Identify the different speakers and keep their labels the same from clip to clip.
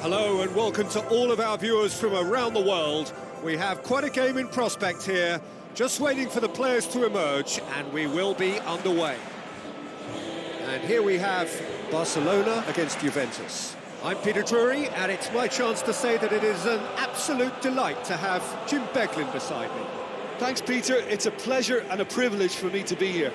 Speaker 1: Hello and welcome to all of our viewers from around the world. We have quite a game in prospect here, just waiting for the players to emerge, and we will be underway. And here we have Barcelona against Juventus. I'm Peter Drury, and it's my chance to say that it is an absolute delight to have Jim Beglin beside me.
Speaker 2: Thanks, Peter. It's a pleasure and a privilege for me to be here.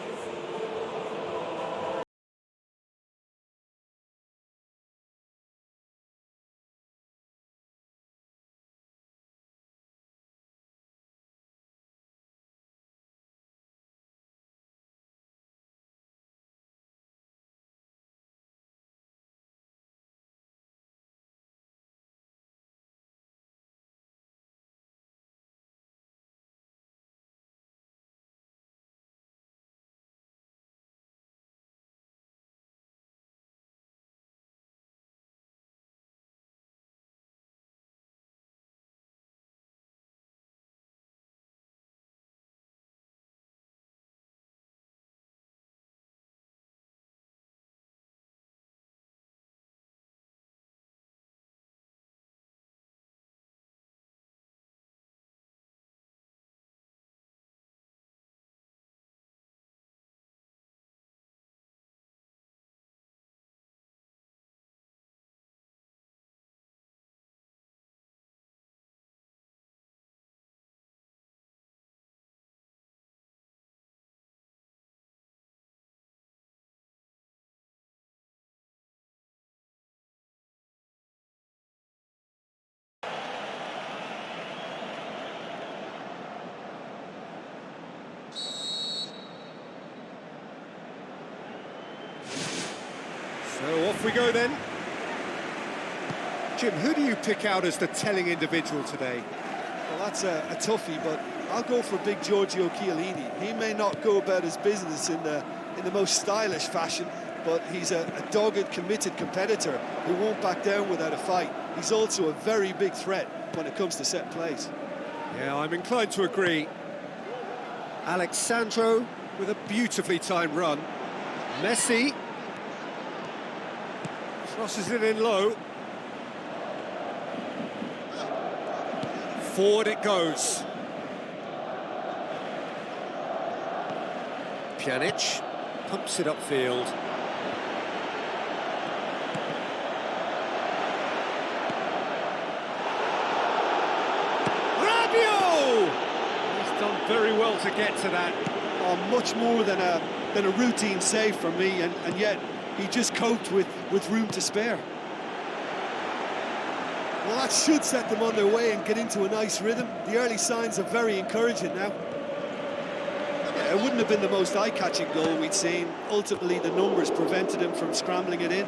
Speaker 1: So off we go then. Jim, who do you pick out as the telling individual today?
Speaker 2: Well, that's a toughie, but I'll go for big Giorgio Chiellini. He may not go about his business in the most stylish fashion, but he's a dogged, committed competitor who won't back down without a fight. He's also a very big threat when it comes to set plays.
Speaker 1: Yeah, I'm inclined to agree. Alex Sandro with a beautifully timed run. Messi crosses it in low. Forward it goes. Pjanic pumps it upfield. Rabiot! He's done very well to get to that.
Speaker 2: Oh, much more than a routine save for me, and yet he just coped with room to spare. Well, that should set them on their way and get into a nice rhythm. The early signs are very encouraging now. Yeah, it wouldn't have been the most eye-catching goal we'd seen. Ultimately, the numbers prevented him from scrambling it in.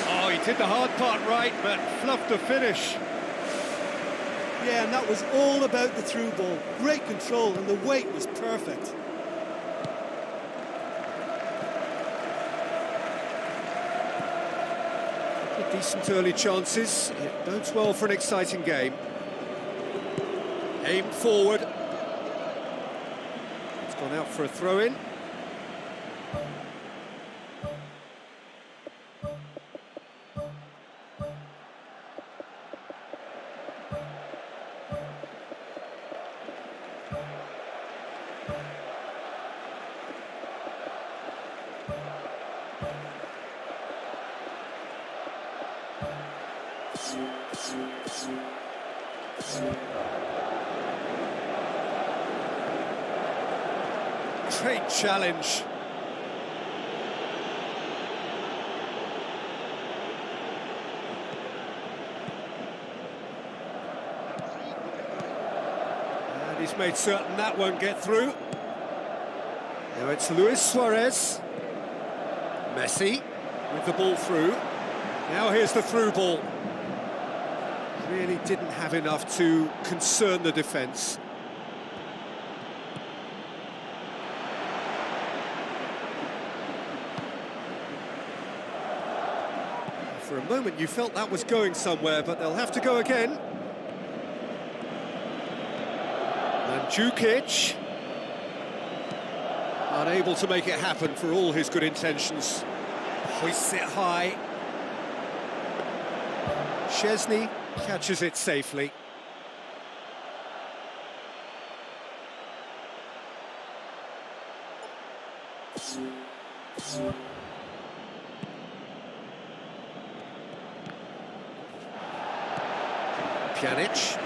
Speaker 1: Oh, he did the hard part right, but fluffed the finish.
Speaker 2: Yeah, and that was all about the through ball. Great control, and the weight was perfect.
Speaker 1: Decent early chances. It bodes well for an exciting game. Aim forward. It's gone out for a throw-in. Great challenge. And he's made certain that won't get through. Now it's Luis Suarez. Messi with the ball through. Now here's the through ball. Really didn't have enough to concern the defence. For a moment you felt that was going somewhere, but they'll have to go again. Mandzukic. Unable to make it happen for all his good intentions. Hoists it high. Szczesny catches it safely. Pjanic,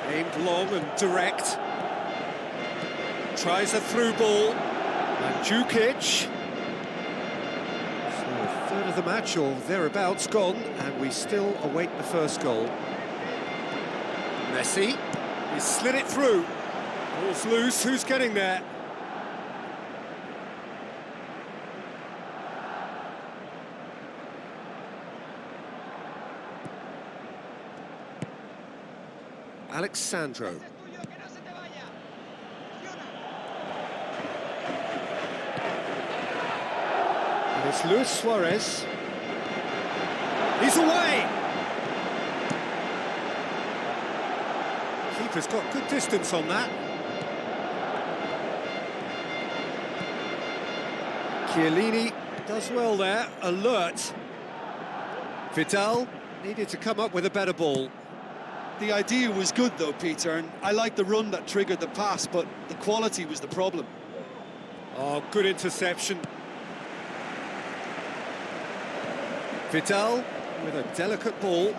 Speaker 1: aimed long and direct. Tries a through ball. Mandzukic. So a third of the match or thereabouts gone, and we still await the first goal. Messi, he's slid it through. Ball's loose, who's getting there? Alexandro. And it's Luis Suarez. He's away! Keeper's got good distance on that. Chiellini does well there, alert. Vidal needed to come up with a better ball.
Speaker 2: The idea was good though, Peter, and I like the run that triggered the pass, but the quality was the problem.
Speaker 1: Oh, good interception. Vidal with a delicate ball.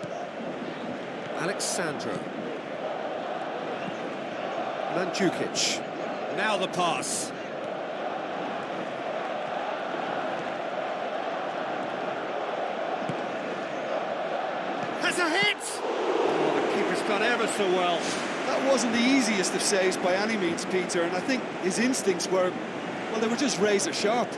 Speaker 1: Alexandro. Mandzukic. Now the pass. Has a hit! Oh, the keeper's done ever so well.
Speaker 2: That wasn't the easiest of saves by any means, Peter, and I think his instincts were, well, they were just razor sharp.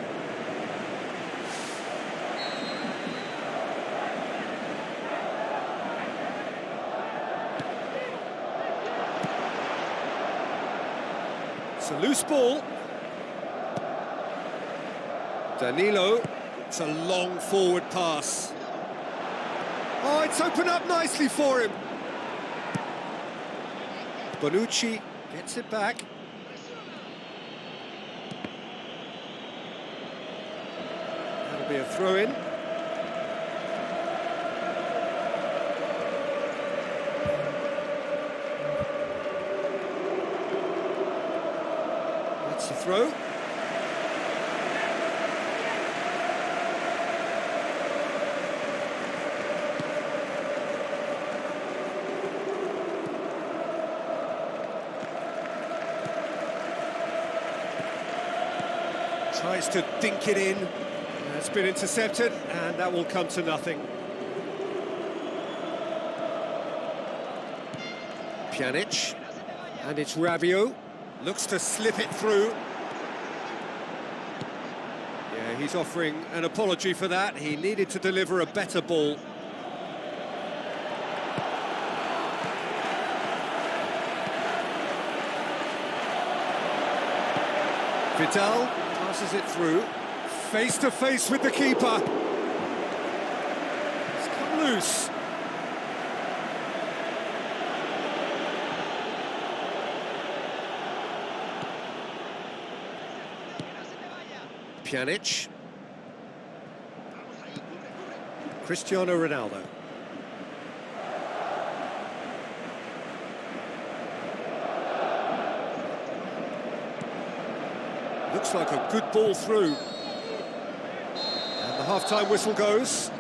Speaker 1: It's a loose ball. Danilo, it's a long forward pass. Oh, it's opened up nicely for him. Bonucci gets it back. That'll be a throw-in. That's the throw. Tries to dink it in. It's been intercepted, and that will come to nothing. Pjanic, and it's Rabiot. Looks to slip it through. Yeah, he's offering an apology for that. He needed to deliver a better ball. Vidal passes it through, face to face with the keeper. It's come loose. Pjanic. Cristiano Ronaldo. Looks like a good ball through. And the half-time whistle goes.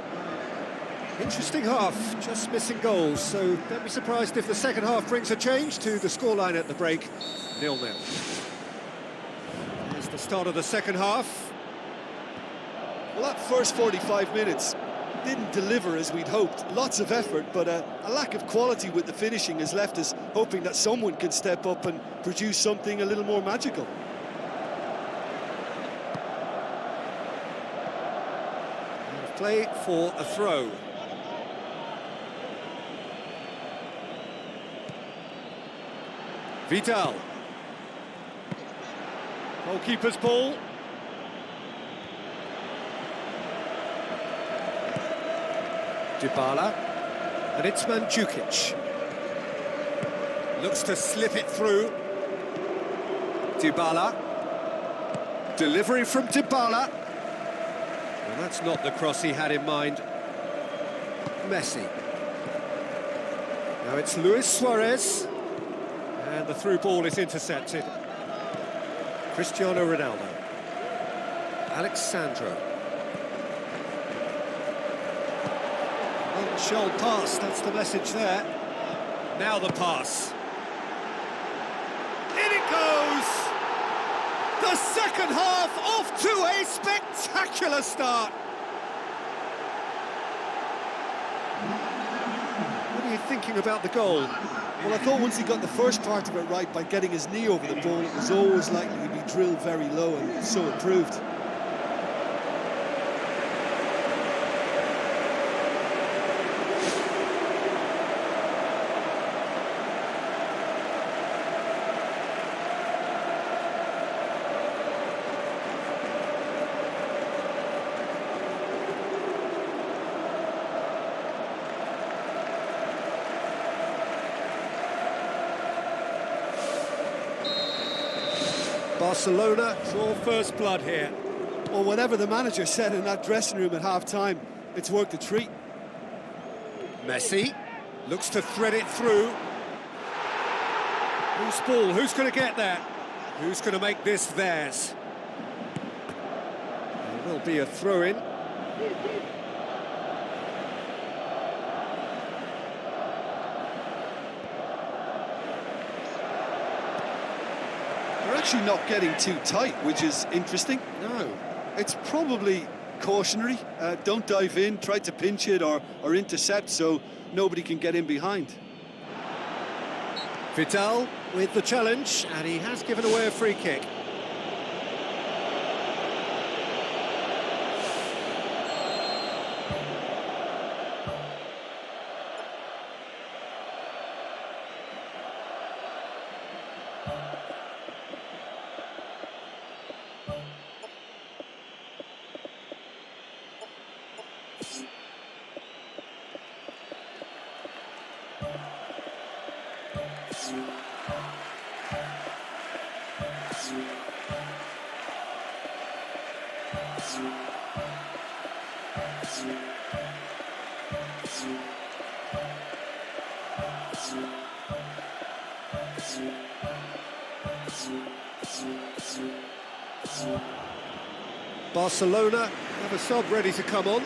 Speaker 1: Interesting half, just missing goals, so don't be surprised if the second half brings a change to the scoreline at the break, 0-0. Here's the start of the second half.
Speaker 2: Well, that first 45 minutes didn't deliver as we'd hoped. Lots of effort, but a lack of quality with the finishing has left us hoping that someone can step up and produce something a little more magical.
Speaker 1: Play for a throw. Vidal. Goalkeeper's ball. Dybala. And it's Mandzukic. Looks to slip it through. Dybala. Delivery from Dybala. Well, that's not the cross he had in mind. Messi. Now it's Luis Suarez. And the through ball is intercepted. Cristiano Ronaldo. Alexandro. Well, pass, that's the message there. Now the pass. In it goes! The second half off to a spectacular start. What are you thinking about the goal?
Speaker 2: Well, I thought once he got the first part of it right by getting his knee over the ball, it was always likely to be drilled very low, and so it proved.
Speaker 1: Barcelona draw first blood here.
Speaker 2: Well, whatever the manager said in that dressing room at half-time, it's worked a treat.
Speaker 1: Messi looks to thread it through. Who's ball? Who's going to get that? Who's going to make this theirs? There will be a throw-in.
Speaker 2: Actually not getting too tight, which is interesting.
Speaker 1: No.
Speaker 2: It's probably cautionary. Don't dive in, try to pinch it or intercept so nobody can get in behind.
Speaker 1: Vidal with the challenge, and he has given away a free kick. Barcelona have a sub ready to come on.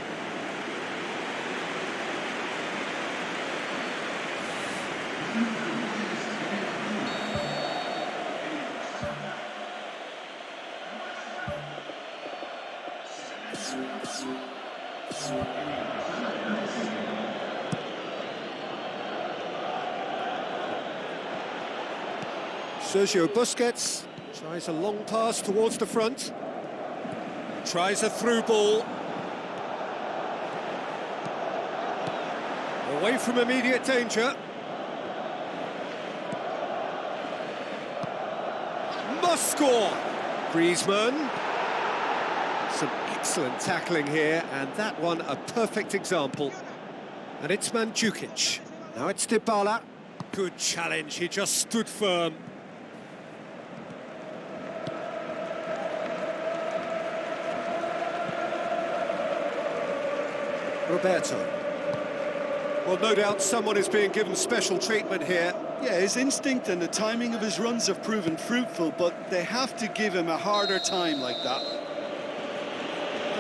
Speaker 1: Sergio Busquets tries a long pass towards the front. Tries a through ball. Away from immediate danger. Must score! Griezmann. Some excellent tackling here, and that one a perfect example. And it's Mandzukic. Now it's Dybala. Good challenge, he just stood firm. Roberto. Well, no doubt someone is being given special treatment here.
Speaker 2: Yeah, his instinct and the timing of his runs have proven fruitful, but they have to give him a harder time like that.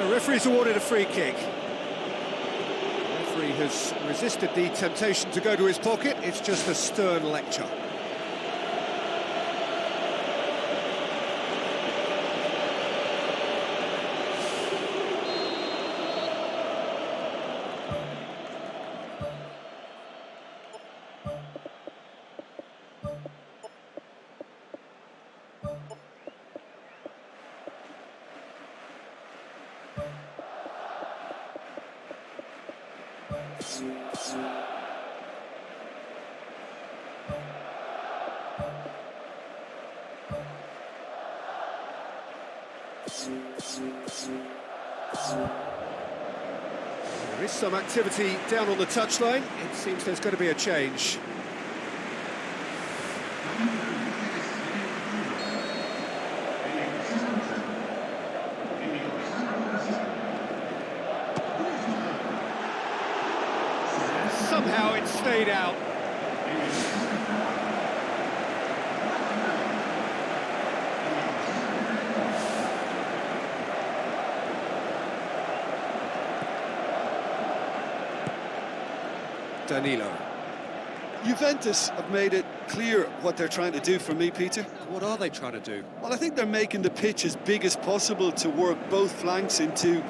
Speaker 1: The referee's awarded a free kick. Referee has resisted the temptation to go to his pocket. It's just a stern lecture. There is some activity down on the touchline. It seems there's going to be a change. Somehow it stayed out. Danilo.
Speaker 2: Juventus have made it clear what they're trying to do for me, Peter.
Speaker 1: What are they trying to do?
Speaker 2: Well, I think they're making the pitch as big as possible to work both flanks into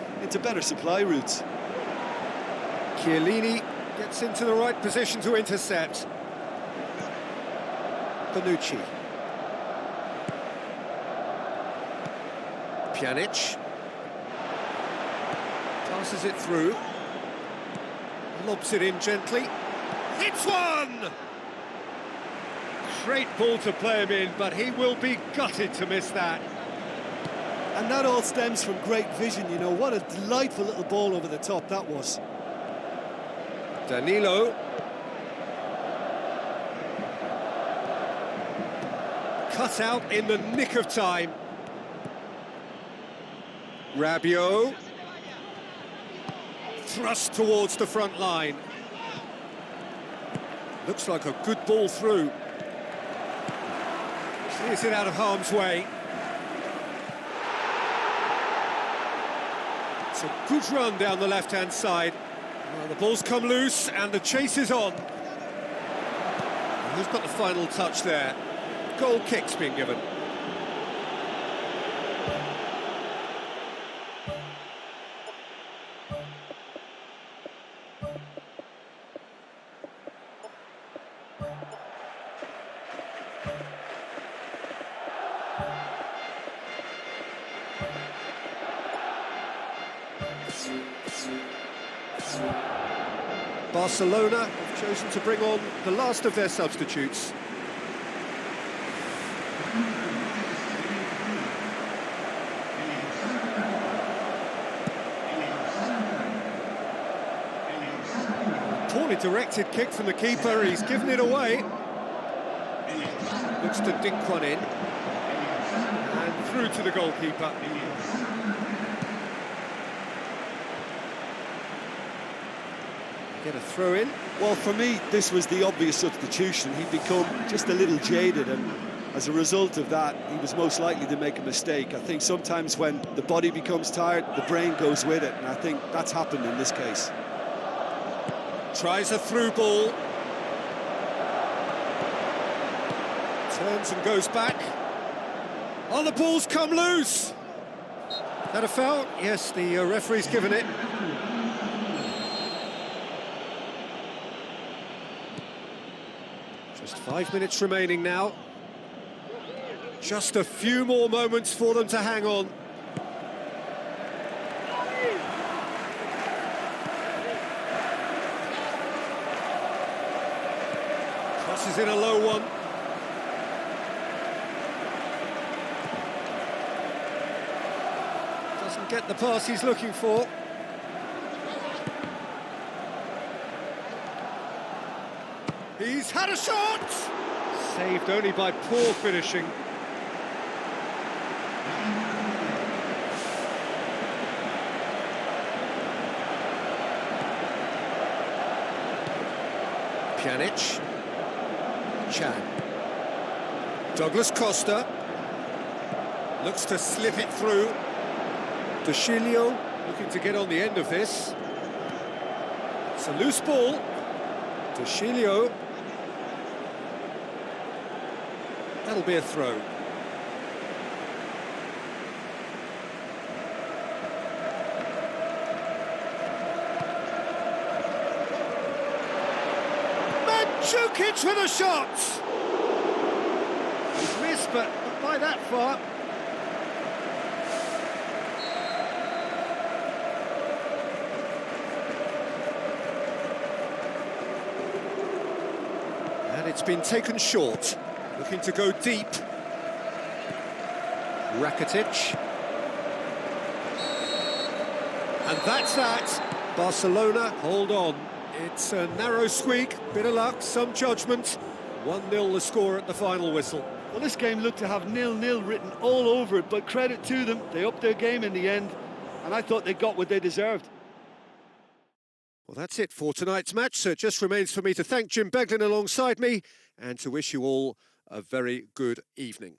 Speaker 2: better supply routes.
Speaker 1: Chiellini gets into the right position to intercept. Bonucci. Pjanic. Passes it through. Lobs it in gently. It's one! Great ball to play him in, but he will be gutted to miss that.
Speaker 2: And that all stems from great vision, you know. What a delightful little ball over the top that was.
Speaker 1: Danilo. Cut out in the nick of time. Rabiot. Thrust towards the front line. Looks like a good ball through. Clears it out of harm's way. It's a good run down the left-hand side. Well, the ball's come loose and the chase is on. Who's got the final touch there? Goal kick's been given. Barcelona have chosen to bring on the last of their substitutes. Poorly directed kick from the keeper, he's given it away. Looks to dink one in. And through to the goalkeeper. Get a throw in.
Speaker 2: Well, for me, this was the obvious substitution. He'd become just a little jaded, and as a result of that, he was most likely to make a mistake. I think sometimes when the body becomes tired, the brain goes with it, and I think that's happened in this case.
Speaker 1: Tries a through ball. Turns and goes back. Oh, the ball's come loose! That a foul? Yes, the referee's given it. Just 5 minutes remaining now. Just a few more moments for them to hang on. Crosses in a low one. Doesn't get the pass he's looking for. He's had a shot! Saved only by poor finishing. Pjanic. Chan. Douglas Costa. Looks to slip it through. De Sciglio looking to get on the end of this. It's a loose ball. De Chilio. That'll be a throw. Mandzukic with a shot! He's missed, but not by that far. And it's been taken short. Looking to go deep. Rakitic. And that's that. Barcelona, hold on. It's a narrow squeak, bit of luck, some judgment. 1-0 the score at the final whistle.
Speaker 2: Well, this game looked to have 0-0 written all over it, but credit to them, they upped their game in the end, and I thought they got what they deserved.
Speaker 1: Well, that's it for tonight's match, so it just remains for me to thank Jim Beglin alongside me and to wish you all a very good evening.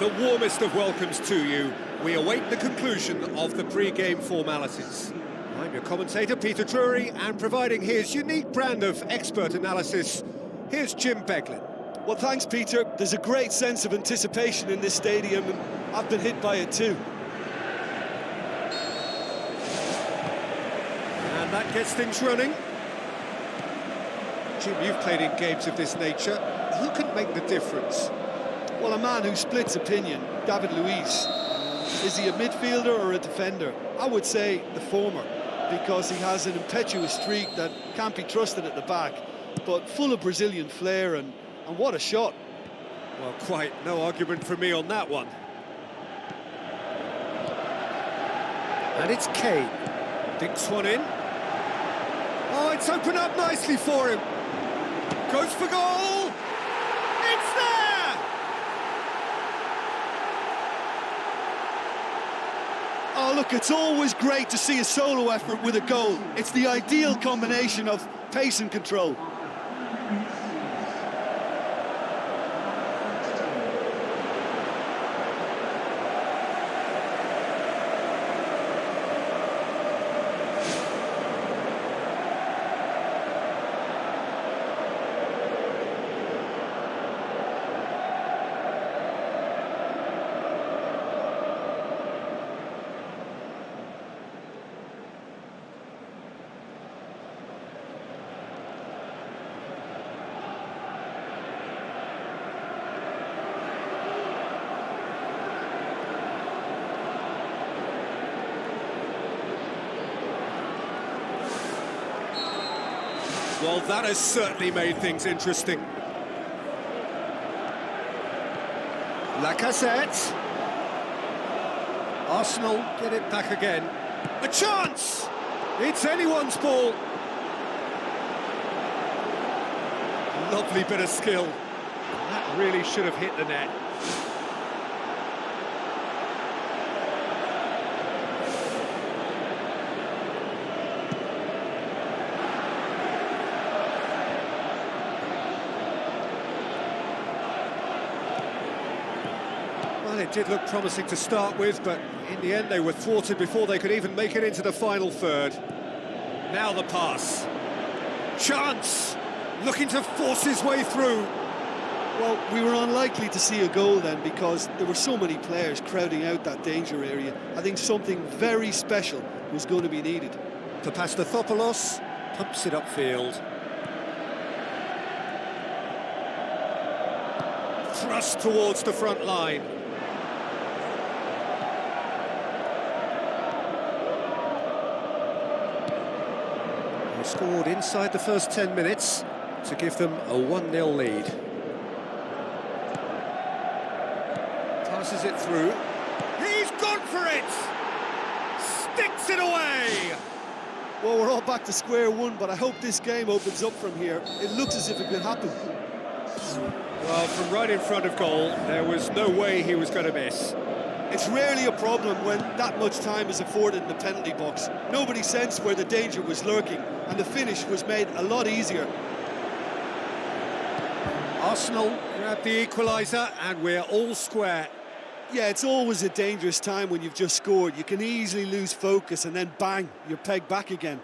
Speaker 1: The warmest of welcomes to you. We await the conclusion of the pre-game formalities. I'm your commentator, Peter Drury, and providing his unique brand of expert analysis, here's Jim Beglin.
Speaker 2: Well, thanks, Peter. There's a great sense of anticipation in this stadium, and I've been hit by it too.
Speaker 1: And that gets things running. Jim, you've played in games of this nature. Who can make the difference?
Speaker 2: Well, a man who splits opinion, David Luiz. Is he a midfielder or a defender? I would say the former, because he has an impetuous streak that can't be trusted at the back, but full of Brazilian flair, and what a shot.
Speaker 1: Well, quite no argument from me on that one. And it's Kane. Dinks one in. Oh, it's opened up nicely for him. Goes for goal. It's there!
Speaker 2: Oh, look, it's always great to see a solo effort with a goal. It's the ideal combination of pace and control.
Speaker 1: Well, that has certainly made things interesting. Lacazette. Arsenal get it back again. A chance! It's anyone's ball. Lovely bit of skill. That really should have hit the net. it did look promising to start with, but in the end they were thwarted before they could even make it into the final third. Now the pass. Chance! Looking to force his way through.
Speaker 2: Well, we were unlikely to see a goal then because there were so many players crowding out that danger area. I think something very special was going to be needed.
Speaker 1: Papastathopoulos pumps it upfield. Thrust towards the front line. They scored inside the first 10 minutes to give them a 1-0 lead. Passes it through. He's gone for it! Sticks it away!
Speaker 2: Well, we're all back to square one, but I hope this game opens up from here. It looks as if it could happen.
Speaker 1: Well, from right in front of goal, there was no way he was going to miss.
Speaker 2: It's rarely a problem when that much time is afforded in the penalty box. Nobody sensed where the danger was lurking, and the finish was made a lot easier.
Speaker 1: Arsenal grab the equaliser, and we're all square.
Speaker 2: Yeah, it's always a dangerous time when you've just scored. You can easily lose focus, and then bang, you're pegged back again.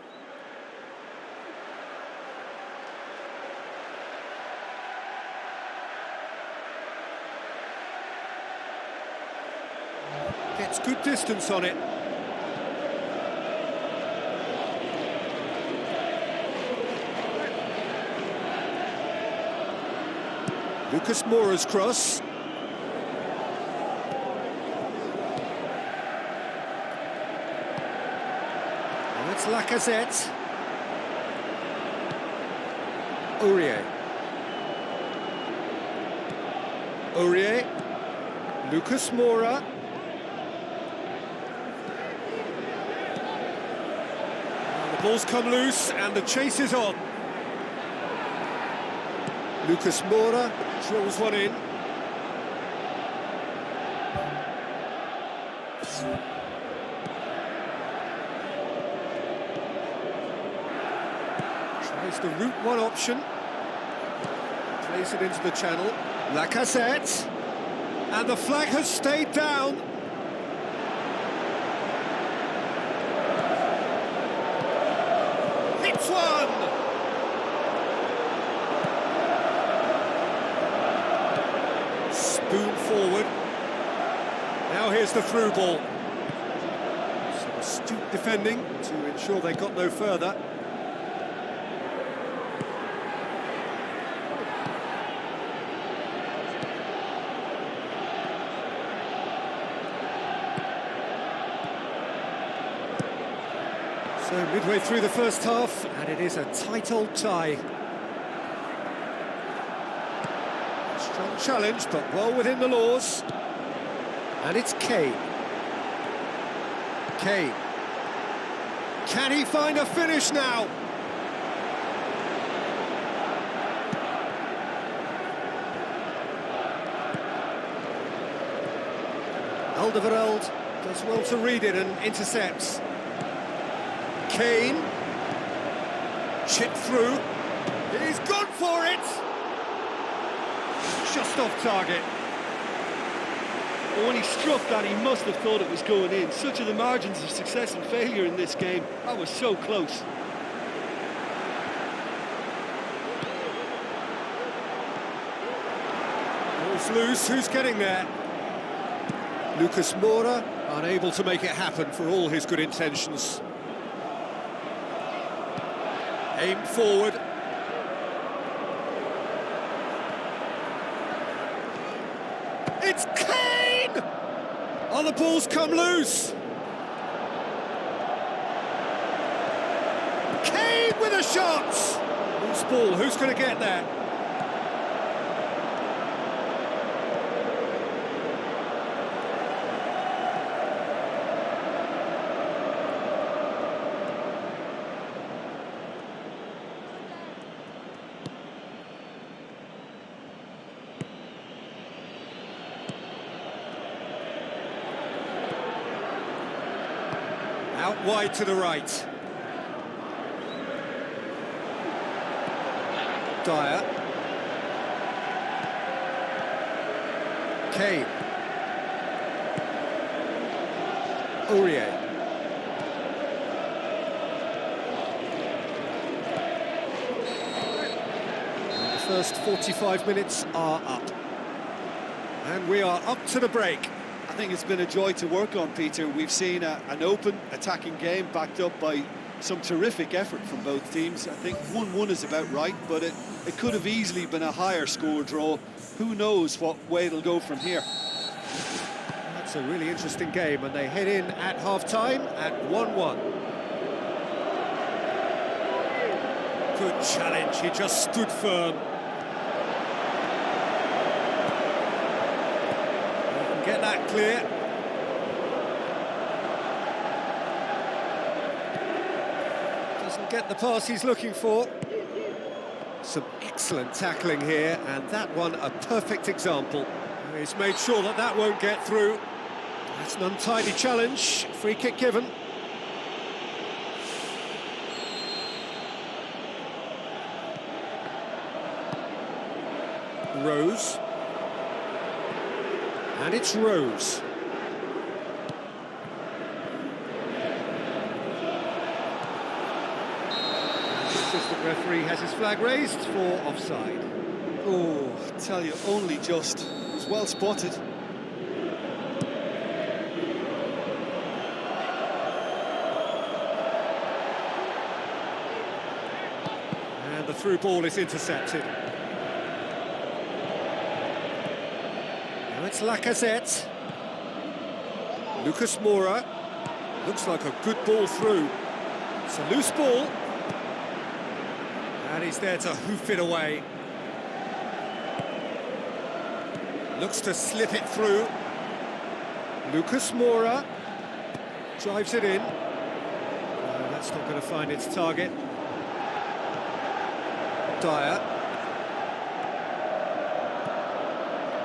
Speaker 1: Gets good distance on it. Lucas Moura's cross. And it's Lacazette. Aurier. Aurier. Lucas Moura. The ball's come loose and the chase is on. Lucas Moura drills one in. Tries the route one option. Plays it into the channel. Lacazette. And the flag has stayed down. Hits one! Spoon forward. Now here's the through ball. Some astute defending to ensure they got no further. So midway through the first half, and it is a tight old tie. Strong challenge, but well within the laws. And it's Kane. Kane. Can he find a finish now? Alderweireld does well to read it and intercepts. Kane. Chip through. He's gone for it! Just off target.
Speaker 2: But when he struck that, he must have thought it was going in. Such are the margins of success and failure in this game. That was so close.
Speaker 1: Ball's loose, who's getting there? Lucas Moura, unable to make it happen for all his good intentions. Aimed forward. It's Kane! Oh, the ball's come loose. Kane with a shot! Loose ball, who's going to get there? Out wide to the right. Dyer. Kane. Aurier. And the first 45 minutes are up. And we are up to the break.
Speaker 2: I think it's been a joy to work on, Peter. We've seen an open, attacking game backed up by some terrific effort from both teams. I think 1-1 is about right, but it could have easily been a higher score draw. Who knows what way it'll go from here.
Speaker 1: That's a really interesting game, and they head in at half-time at 1-1. Good challenge, he just stood firm. He can get that clear. Doesn't get the pass he's looking for. Some excellent tackling here, and that one a perfect example. He's made sure that that won't get through. That's an untidy challenge. Free kick given. Rose. And it's Rose. The assistant referee has his flag raised for offside.
Speaker 2: Oh, I tell you, only just. It was well spotted.
Speaker 1: And the through ball is intercepted. Now it's Lacazette. Lucas Moura. Looks like a good ball through. It's a loose ball. And he's there to hoof it away. Looks to slip it through. Lucas Moura drives it in. No, that's not going to find its target. Dyer.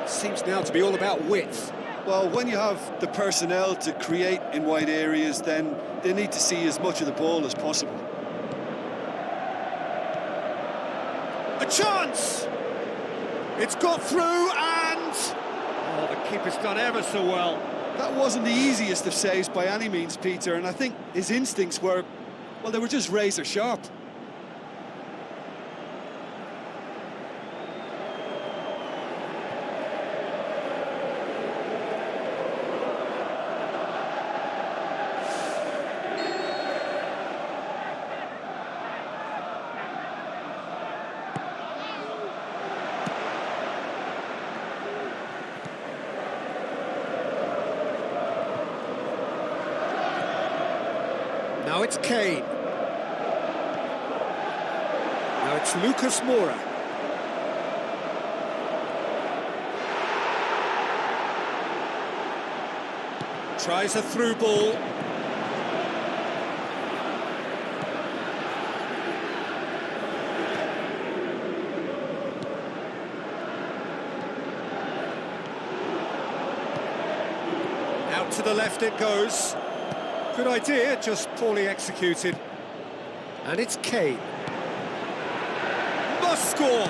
Speaker 1: Seems now to be all about width.
Speaker 2: Well, when you have the personnel to create in wide areas, then they need to see as much of the ball as possible.
Speaker 1: A chance! It's got through and... Oh, the keeper's done ever so well.
Speaker 2: That wasn't the easiest of saves by any means, Peter, and I think his instincts were, well, they were just razor sharp.
Speaker 1: Now it's Kane. Now it's Lucas Moura. Tries a through ball. Out to the left it goes. Good idea, just poorly executed. And it's Kane. Must score!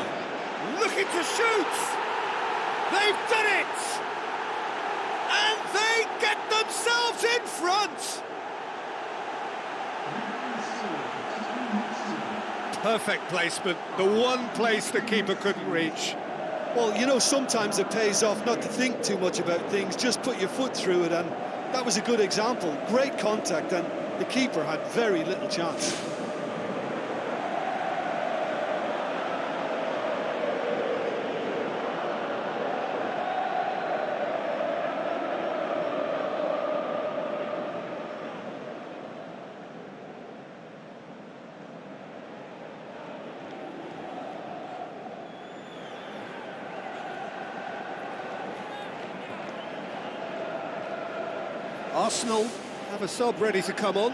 Speaker 1: Looking to shoot! They've done it! And they get themselves in front! Perfect placement, the one place the keeper couldn't reach.
Speaker 2: Well, you know, sometimes it pays off not to think too much about things, just put your foot through it, and that was a good example. Great contact, and the keeper had very little chance.
Speaker 1: Arsenal have a sub ready to come on.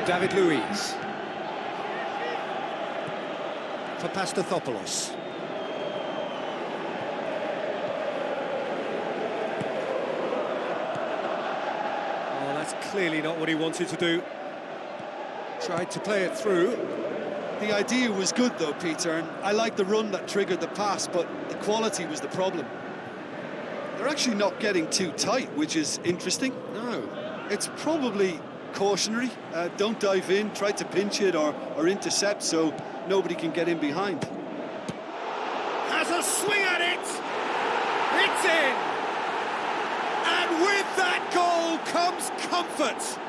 Speaker 1: David Luiz. For Pastathopoulos. Oh, that's clearly not what he wanted to do. Tried to play it through.
Speaker 2: The idea was good though, Peter, and I like the run that triggered the pass, but the quality was the problem. They're actually not getting too tight, which is interesting.
Speaker 1: No.
Speaker 2: It's probably cautionary. Don't dive in, try to pinch it or intercept so nobody can get in behind.
Speaker 1: Has a swing at it! It's in! And with that goal comes comfort!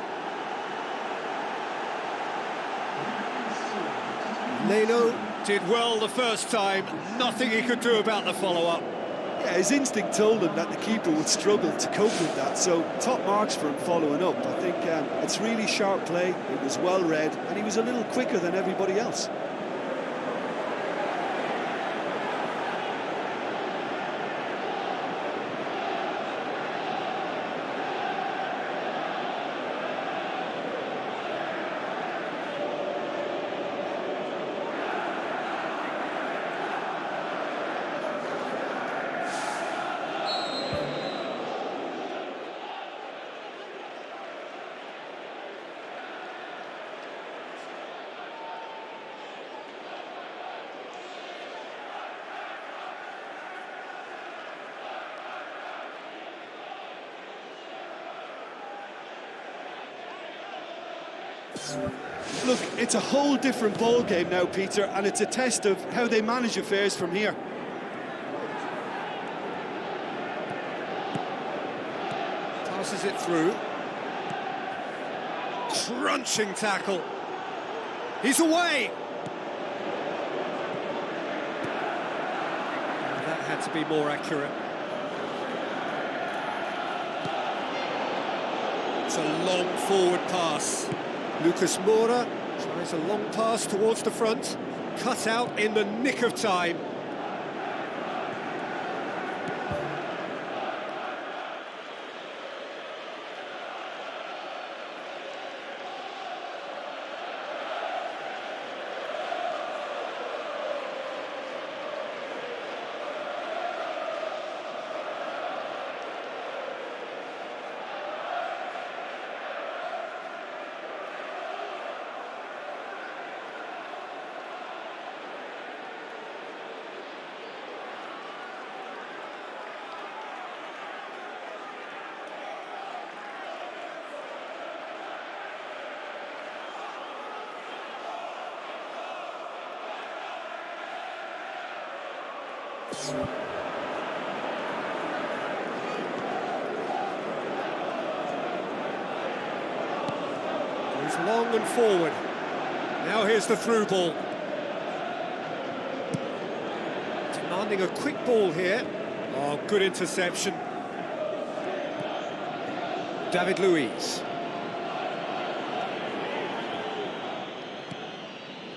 Speaker 1: Leno did well the first time, nothing he could do about the follow-up.
Speaker 2: Yeah, his instinct told him that the keeper would struggle to cope with that, so top marks for him following up. I think it's really sharp play, it was well read, and he was a little quicker than everybody else. Look, it's a whole different ball game now, Peter, and it's a test of how they manage affairs from here.
Speaker 1: Passes it through. Crunching tackle. He's away! That had to be more accurate. It's a long forward pass. Lucas Moura tries a long pass towards the front, cut out in the nick of time. Goes long and forward. Now here's the through ball. Demanding a quick ball here. Oh, good interception. David Luiz.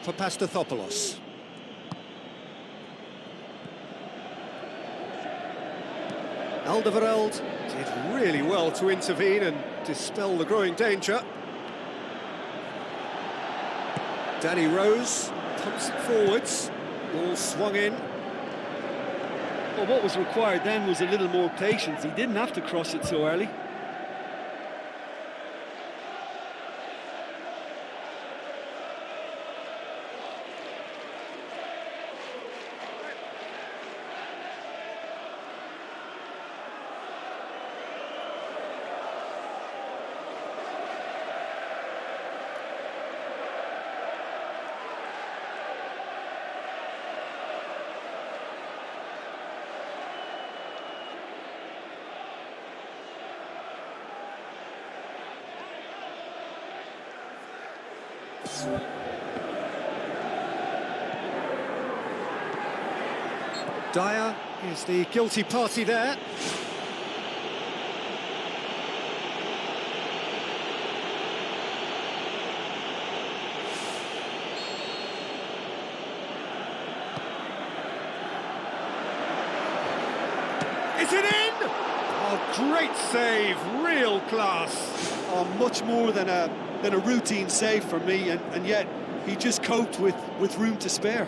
Speaker 1: For Pastathopoulos. Alderweireld did really well to intervene and dispel the growing danger. Danny Rose pumps it forwards, ball swung in.
Speaker 2: Well, what was required then was a little more patience. He didn't have to cross it so early.
Speaker 1: Dyer is the guilty party there. Is it in? Oh, great save, real class.
Speaker 2: Oh, much more than a routine save for me, and yet he just coped with room to spare.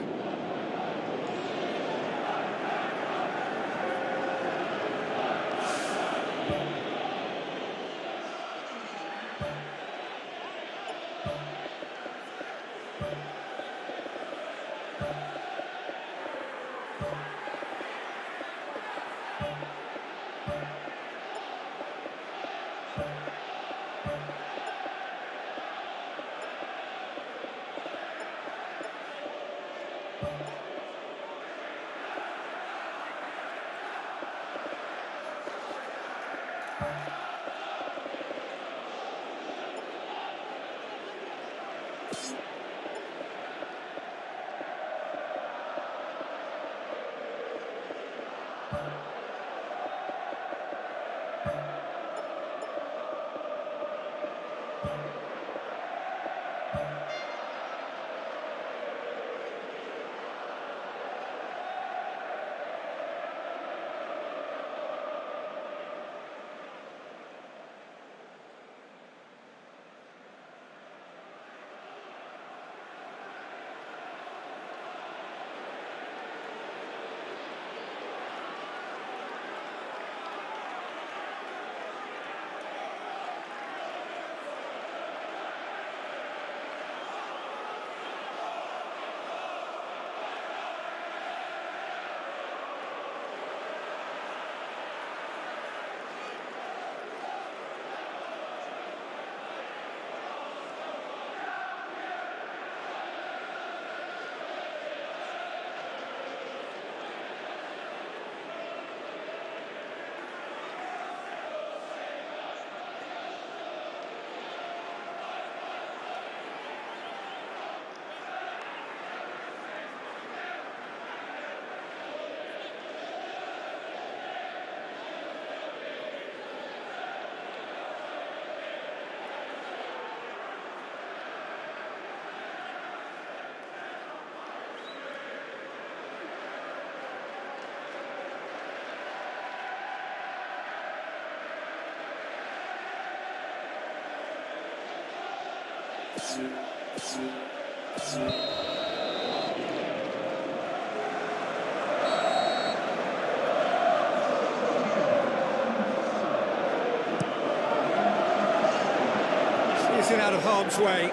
Speaker 1: Is it out of harm's way?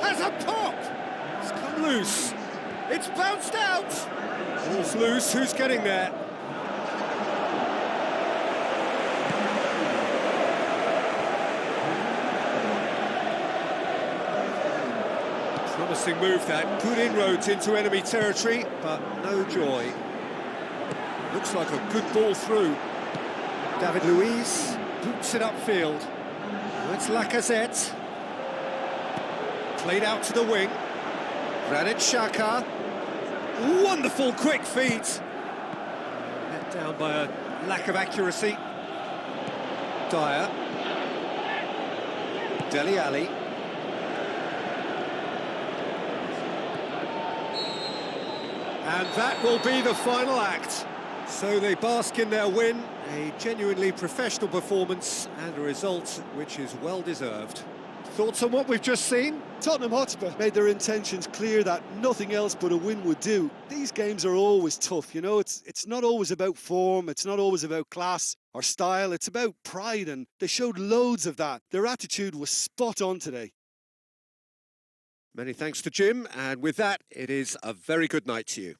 Speaker 1: Has a pop! It's come loose. It's bounced out! Ball's loose, who's getting there? Promising move that, good inroads into enemy territory, but no joy. Looks like a good ball through. David Luiz boots it upfield. It's Lacazette. Played out to the wing. Granit Xhaka. Wonderful quick feet. Let down by a lack of accuracy. Dyer. Dele Alli. And that will be the final act. So they bask in their win, a genuinely professional performance and a result which is well deserved. Thoughts on what we've just seen?
Speaker 2: Tottenham Hotspur made their intentions clear that nothing else but a win would do. These games are always tough, you know, it's not always about form, it's not always about class or style, it's about pride, and they showed loads of that. Their attitude was spot on today.
Speaker 1: Many thanks to Jim, and with that, it is a very good night to you.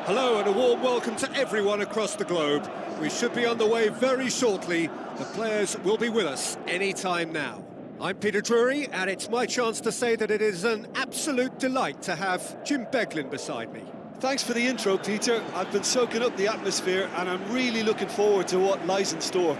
Speaker 1: Hello and a warm welcome to everyone across the globe. We should be on the way very shortly. The players will be with us any time now. I'm Peter Drury, and it's my chance to say that it is an absolute delight to have Jim Beglin beside me.
Speaker 2: Thanks for the intro, Peter. I've been soaking up the atmosphere and I'm really looking forward to what lies in store.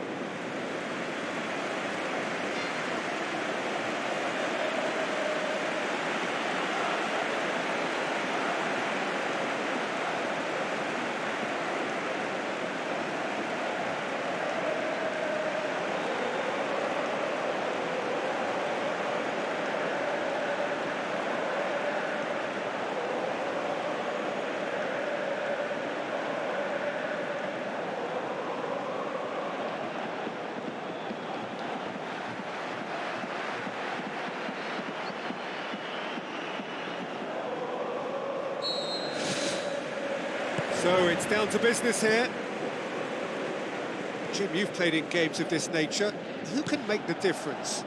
Speaker 1: So it's down to business here. Jim, you've played in games of this nature. Who can make the difference?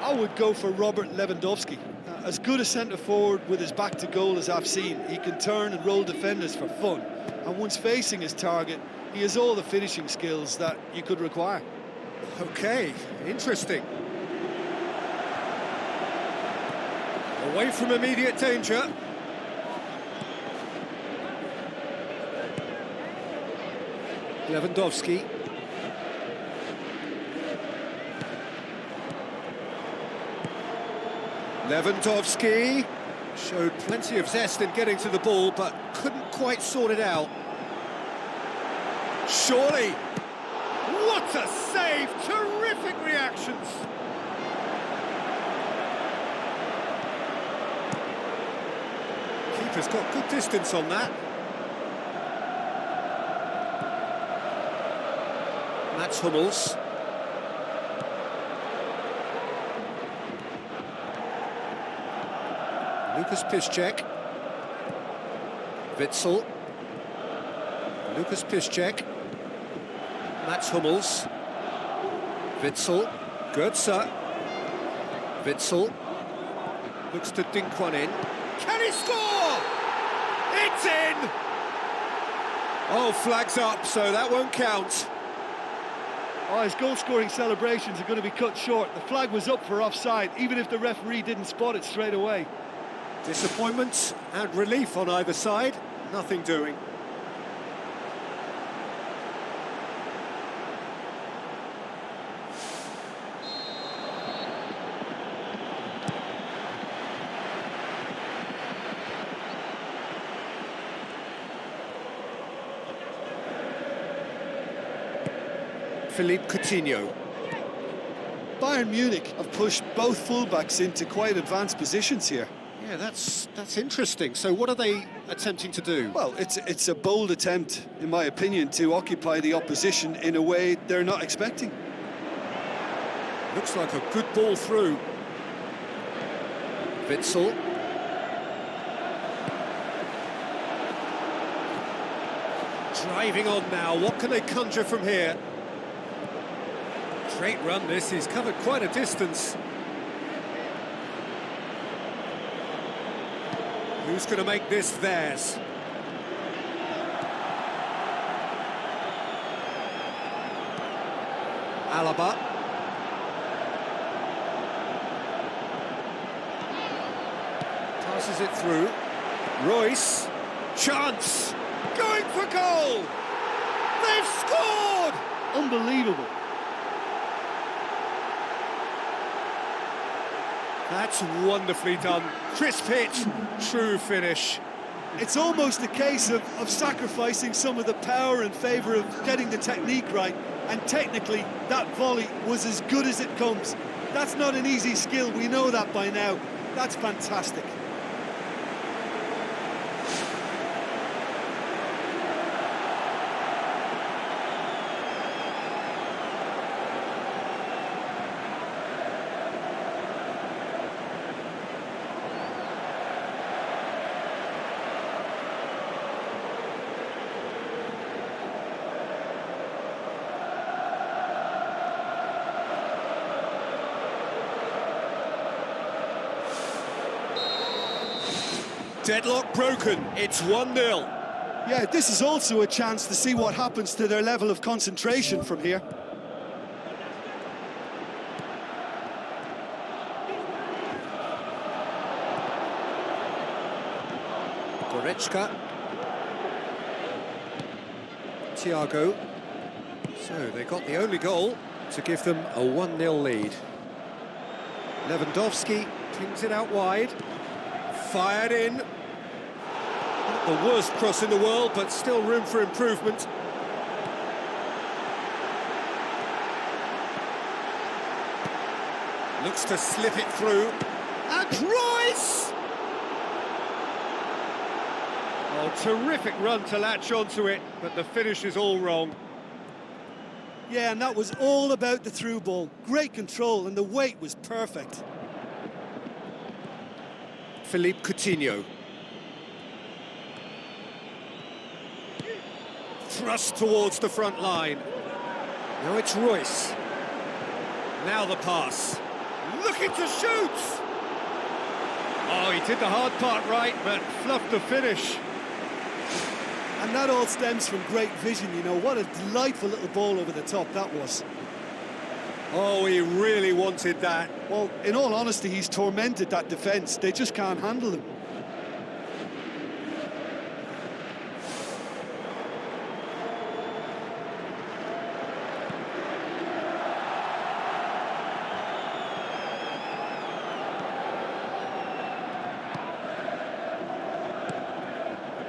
Speaker 2: I would go for Robert Lewandowski. As good a centre-forward with his back to goal as I've seen. He can turn and roll defenders for fun. And once facing his target, he has all the finishing skills that you could require.
Speaker 1: Okay, interesting. Away from immediate danger. Lewandowski. Lewandowski showed plenty of zest in getting to the ball, but couldn't quite sort it out. Surely. What a save! Terrific reactions. Keeper's got good distance on that. Mats Hummels. Lucas Piszczek. Witsel. Lucas Piszczek. Mats Hummels. Witsel. Götze. Witsel. Looks to dink one in. Can he score? It's in! Oh, flags up, so that won't count.
Speaker 2: Oh, his goal-scoring celebrations are going to be cut short. The flag was up for offside, even if the referee didn't spot it straight away.
Speaker 1: Disappointment and relief on either side. Nothing doing. Philippe Coutinho.
Speaker 2: Bayern Munich have pushed both fullbacks into quite advanced positions here.
Speaker 1: Yeah, that's interesting. So what are they attempting to do?
Speaker 2: Well, it's a bold attempt, in my opinion, to occupy the opposition in a way they're not expecting.
Speaker 1: Looks like a good ball through. Witsel. Driving on now. What can they conjure from here? Great run this, he's covered quite a distance. Who's going to make this theirs? Alaba. Passes it through. Royce. Chance. Going for goal! They've scored!
Speaker 2: Unbelievable.
Speaker 1: That's wonderfully done. Crisp hit, true finish.
Speaker 2: It's almost a case of sacrificing some of the power in favour of getting the technique right, and technically that volley was as good as it comes. That's not an easy skill, we know that by now. That's fantastic.
Speaker 1: Deadlock broken, it's 1-0.
Speaker 2: Yeah, this is also a chance to see what happens to their level of concentration from here.
Speaker 1: Goretzka. Thiago. So they got the only goal to give them a 1-0 lead. Lewandowski pings it out wide. Fired in. Not the worst cross in the world, but still room for improvement. Looks to slip it through. And Royce! Oh, terrific run to latch onto it, but the finish is all wrong.
Speaker 2: Yeah, and that was all about the through ball. Great control, and the weight was perfect.
Speaker 1: Philippe Coutinho. Thrust towards the front line. Now it's Royce. Now the pass. Looking to shoot! Oh, he did the hard part right, but fluffed the finish.
Speaker 2: And that all stems from great vision, you know. What a delightful little ball over the top that was.
Speaker 1: Oh, he really wanted that.
Speaker 2: Well, in all honesty, he's tormented that defence. They just can't handle him.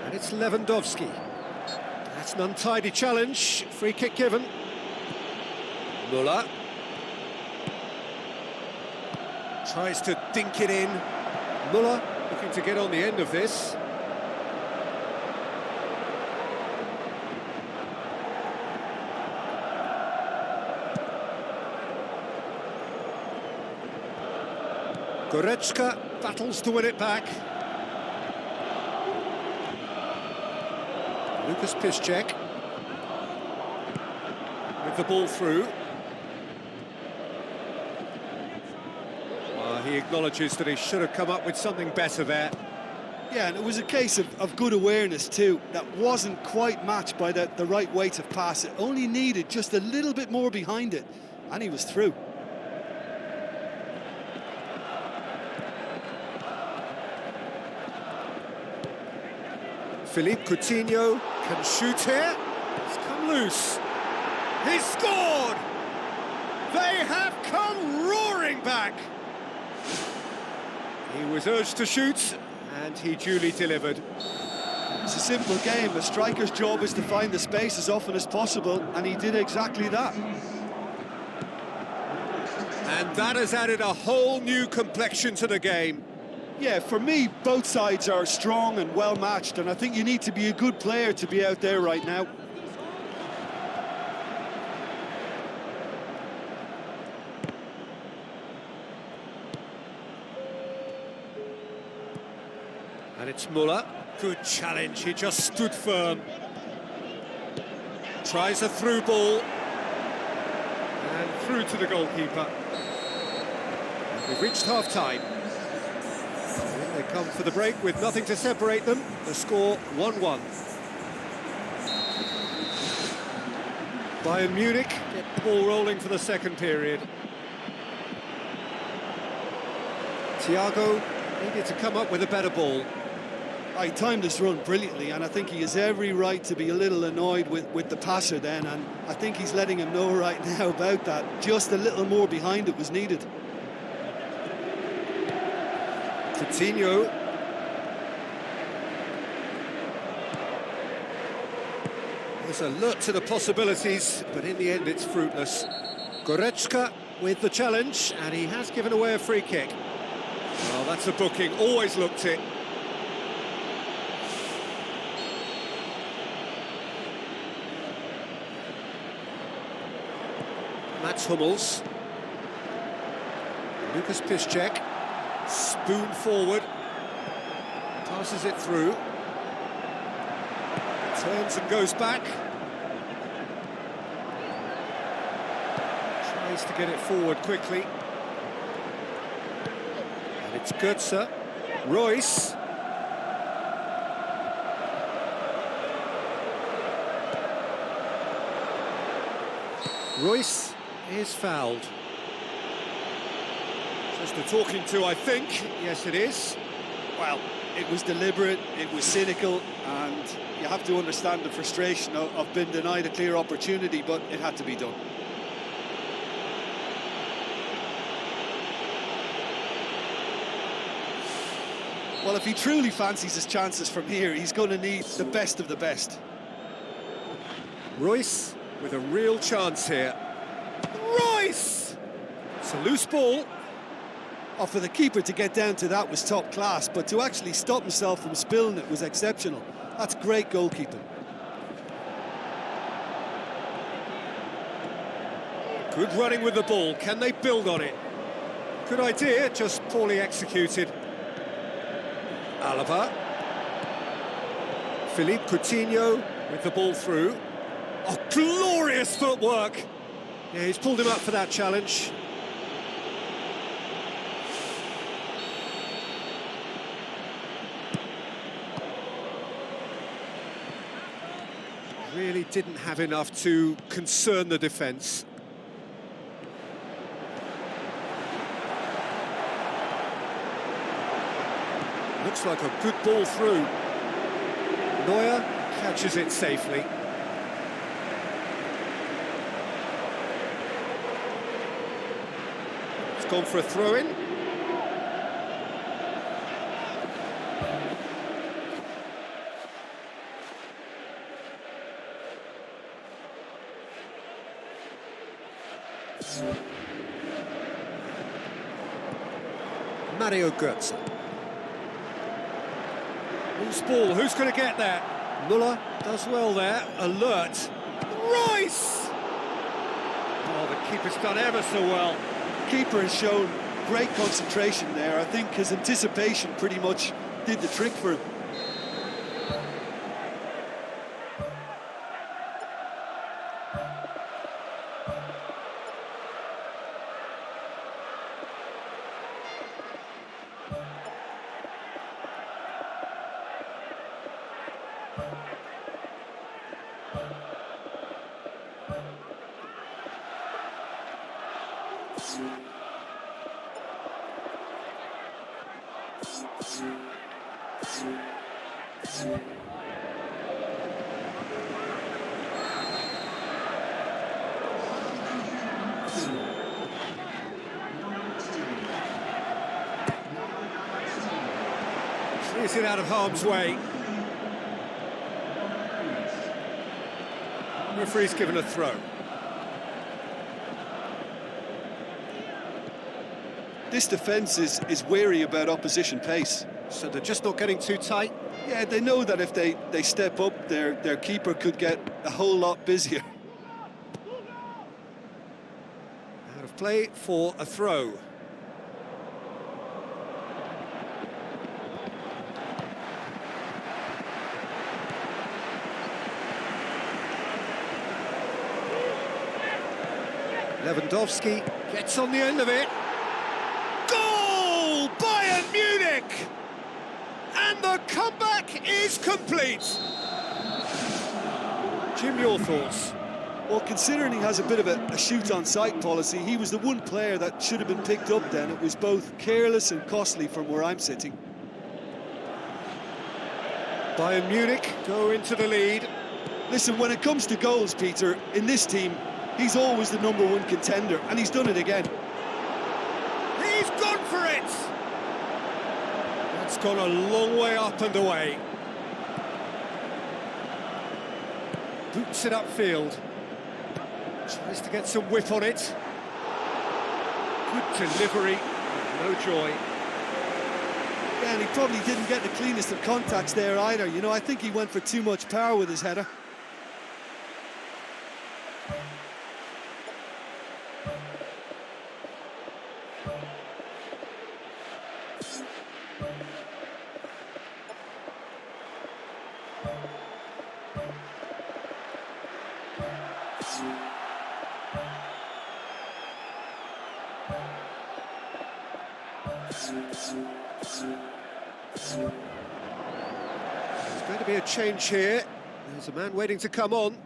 Speaker 1: And it's Lewandowski. That's an untidy challenge. Free kick given. Muller. Tries to dink it in. Muller looking to get on the end of this. Goretzka battles to win it back. Lucas Piszczek with the ball through. He acknowledges that he should have come up with something better there.
Speaker 2: Yeah, and it was a case of good awareness too. That wasn't quite matched by the right weight of pass. It only needed just a little bit more behind it, and he was through.
Speaker 1: Philippe Coutinho can shoot here. It's come loose. He scored! They have come roaring back. He was urged to shoot, and he duly delivered.
Speaker 2: It's a simple game. A striker's job is to find the space as often as possible, and he did exactly that.
Speaker 1: And that has added a whole new complexion to the game.
Speaker 2: Yeah, for me, both sides are strong and well-matched, and I think you need to be a good player to be out there right now.
Speaker 1: And it's Muller. Good challenge, he just stood firm. Tries a through ball. And through to the goalkeeper. And we've reached half-time. They come for the break with nothing to separate them. The score 1-1. Bayern Munich get the ball rolling for the second period. Thiago needed to come up with a better ball.
Speaker 2: He timed this run brilliantly, and I think he has every right to be a little annoyed with the passer then, and I think he's letting him know right now about that. Just a little more behind it was needed.
Speaker 1: Coutinho. There's alert to the possibilities, but in the end it's fruitless. Goretzka with the challenge, and he has given away a free kick. Well, that's a booking, always looked it. Mats Hummels. Lucas Piszczek. Spoon forward. Passes it through. Turns and goes back. Tries to get it forward quickly. And it's Götze. Royce. Royce is fouled. Just a talking to, I think. Yes, it is.
Speaker 2: Well, it was deliberate, it was cynical, and you have to understand the frustration of being denied a clear opportunity, but it had to be done. Well, if he truly fancies his chances from here, he's going to need the best of the best.
Speaker 1: Royce with a real chance here. Royce! It's a loose ball.
Speaker 2: Oh, for the keeper to get down to that was top class, but to actually stop himself from spilling it was exceptional. That's great goalkeeping.
Speaker 1: Good running with the ball. Can they build on it? Good idea, just poorly executed. Alaba. Philippe Coutinho with the ball through. Oh, glorious footwork! Yeah, he's pulled him up for that challenge. Really didn't have enough to concern the defence. Looks like a good ball through. Neuer catches it safely. It's gone for a throw-in. Mario Götze. Loose ball, who's going to get there? Muller does well there, alert. Royce! Oh, the keeper's done ever so well.
Speaker 2: Keeper has shown great concentration there. I think his anticipation pretty much did the trick for him.
Speaker 1: Is it out of harm's way? Referee's given a throw.
Speaker 2: This defence is wary about opposition pace.
Speaker 1: So they're just not getting too tight?
Speaker 2: Yeah, they know that if they step up, their keeper could get a whole lot busier.
Speaker 1: Out of play for a throw. Lewandowski gets on the end of it. Goal! Bayern Munich! And the comeback is complete. Jim, your thoughts?
Speaker 2: Well, considering he has a bit of a shoot-on-sight policy, he was the one player that should have been picked up then. It was both careless and costly from where I'm sitting.
Speaker 1: Bayern Munich go into the lead.
Speaker 2: Listen, when it comes to goals, Peter, in this team, he's always the #1 contender, and he's done it again.
Speaker 1: He's gone for it! That's gone a long way up and away. Boots it upfield. Tries to get some whip on it. Good delivery, no joy.
Speaker 2: Yeah, and he probably didn't get the cleanest of contacts there either. You know, I think he went for too much power with his header.
Speaker 1: There's going to be a change here. There's a man waiting to come on.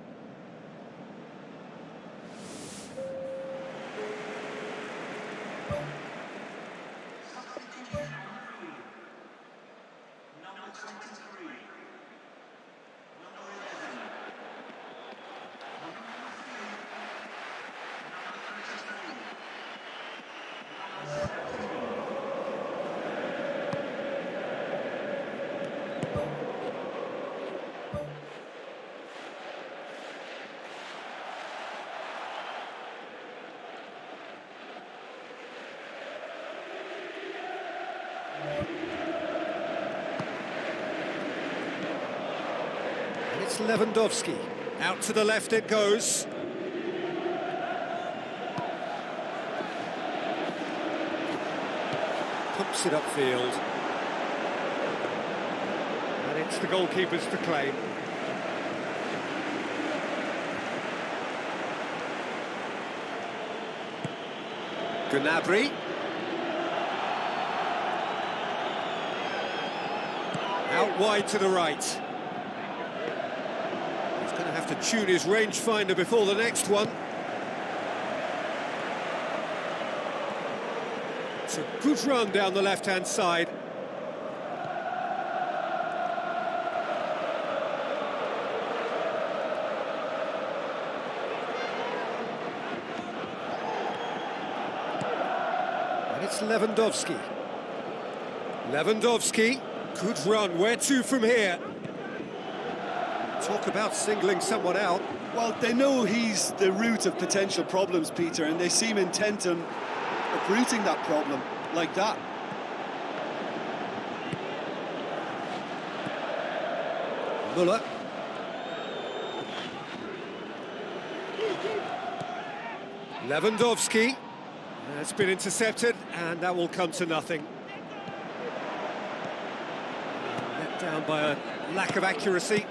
Speaker 1: it's Lewandowski. Out to the left it goes. Pumps it upfield. And it's the goalkeepers to claim. Gnabry. Out wide to the right. He's going to have to tune his rangefinder before the next one. It's a good run down the left-hand side. And it's Lewandowski. Lewandowski. Good run, where to from here? Talk about singling someone out.
Speaker 2: Well, they know he's the root of potential problems, Peter, and they seem intent on uprooting that problem like that.
Speaker 1: Müller. Lewandowski. That's been intercepted, and that will come to nothing. Let down by a lack of accuracy.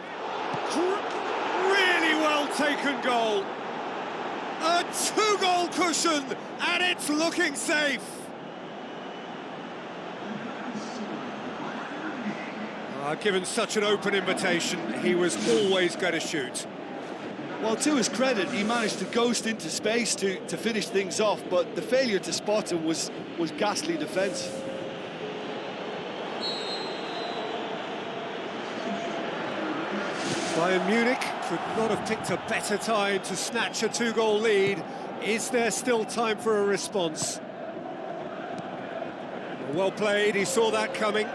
Speaker 1: Really well taken goal. A two-goal cushion, and it's looking safe. Given such an open invitation, he was always going to shoot.
Speaker 2: Well, to his credit, he managed to ghost into space to finish things off, but the failure to spot him was ghastly defence.
Speaker 1: Bayern Munich could not have picked a better time to snatch a two-goal lead. Is there still time for a response? Well played, he saw that coming.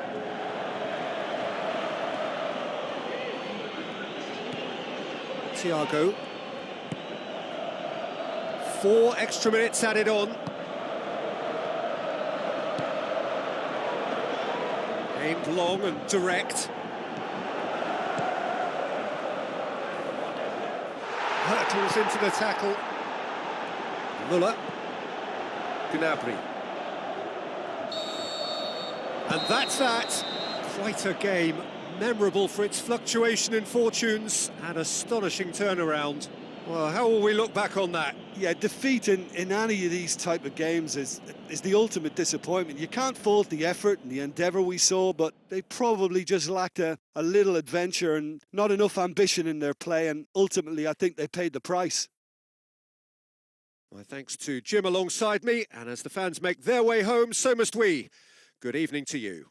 Speaker 1: Thiago. 4 extra minutes added on. Aimed long and direct. Hurtles into the tackle. Müller. Gnabry. And that's that. Quite a game. Memorable for its fluctuation in fortunes and astonishing turnaround. Well, how will we look back on that?
Speaker 2: Yeah, defeat in any of these type of games is the ultimate disappointment. You can't fault the effort and the endeavour we saw, but they probably just lacked a little adventure and not enough ambition in their play, and ultimately I think they paid the price.
Speaker 1: My thanks to Jim alongside me, and as the fans make their way home, so must we. Good evening to you.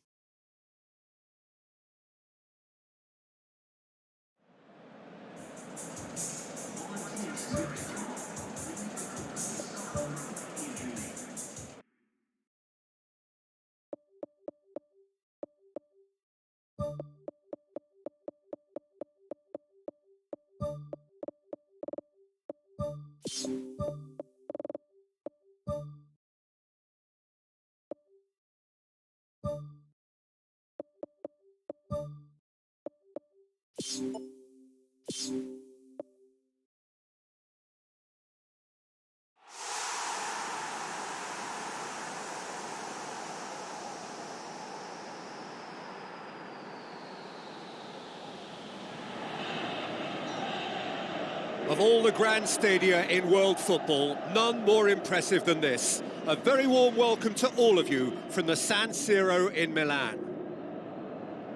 Speaker 1: Of all the grand stadia in world football, none more impressive than this. A very warm welcome to all of you from the San Siro in Milan.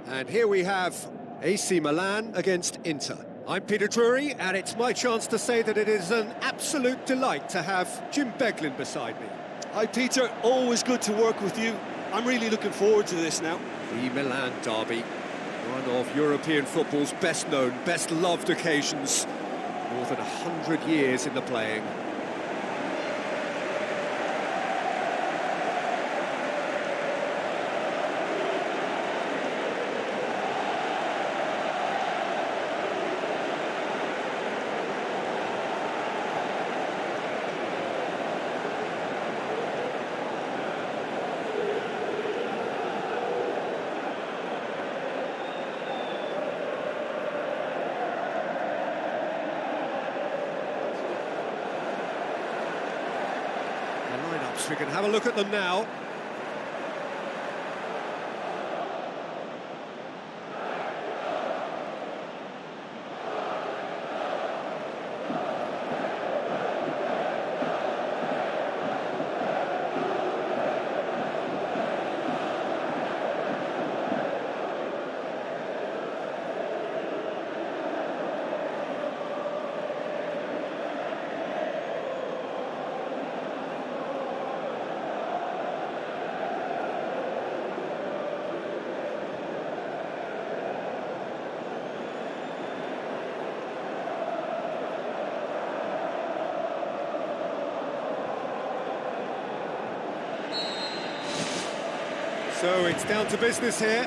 Speaker 1: And here we have AC Milan against Inter. I'm Peter Drury, and it's my chance to say that it is an absolute delight to have Jim Beglin beside me.
Speaker 2: Hi Peter, always good to work with you. I'm really looking forward to this now.
Speaker 1: The Milan derby, one of European football's best known, best loved occasions. More than 100 years in the playing. lineups, we can have a look at them now. So it's down to business here.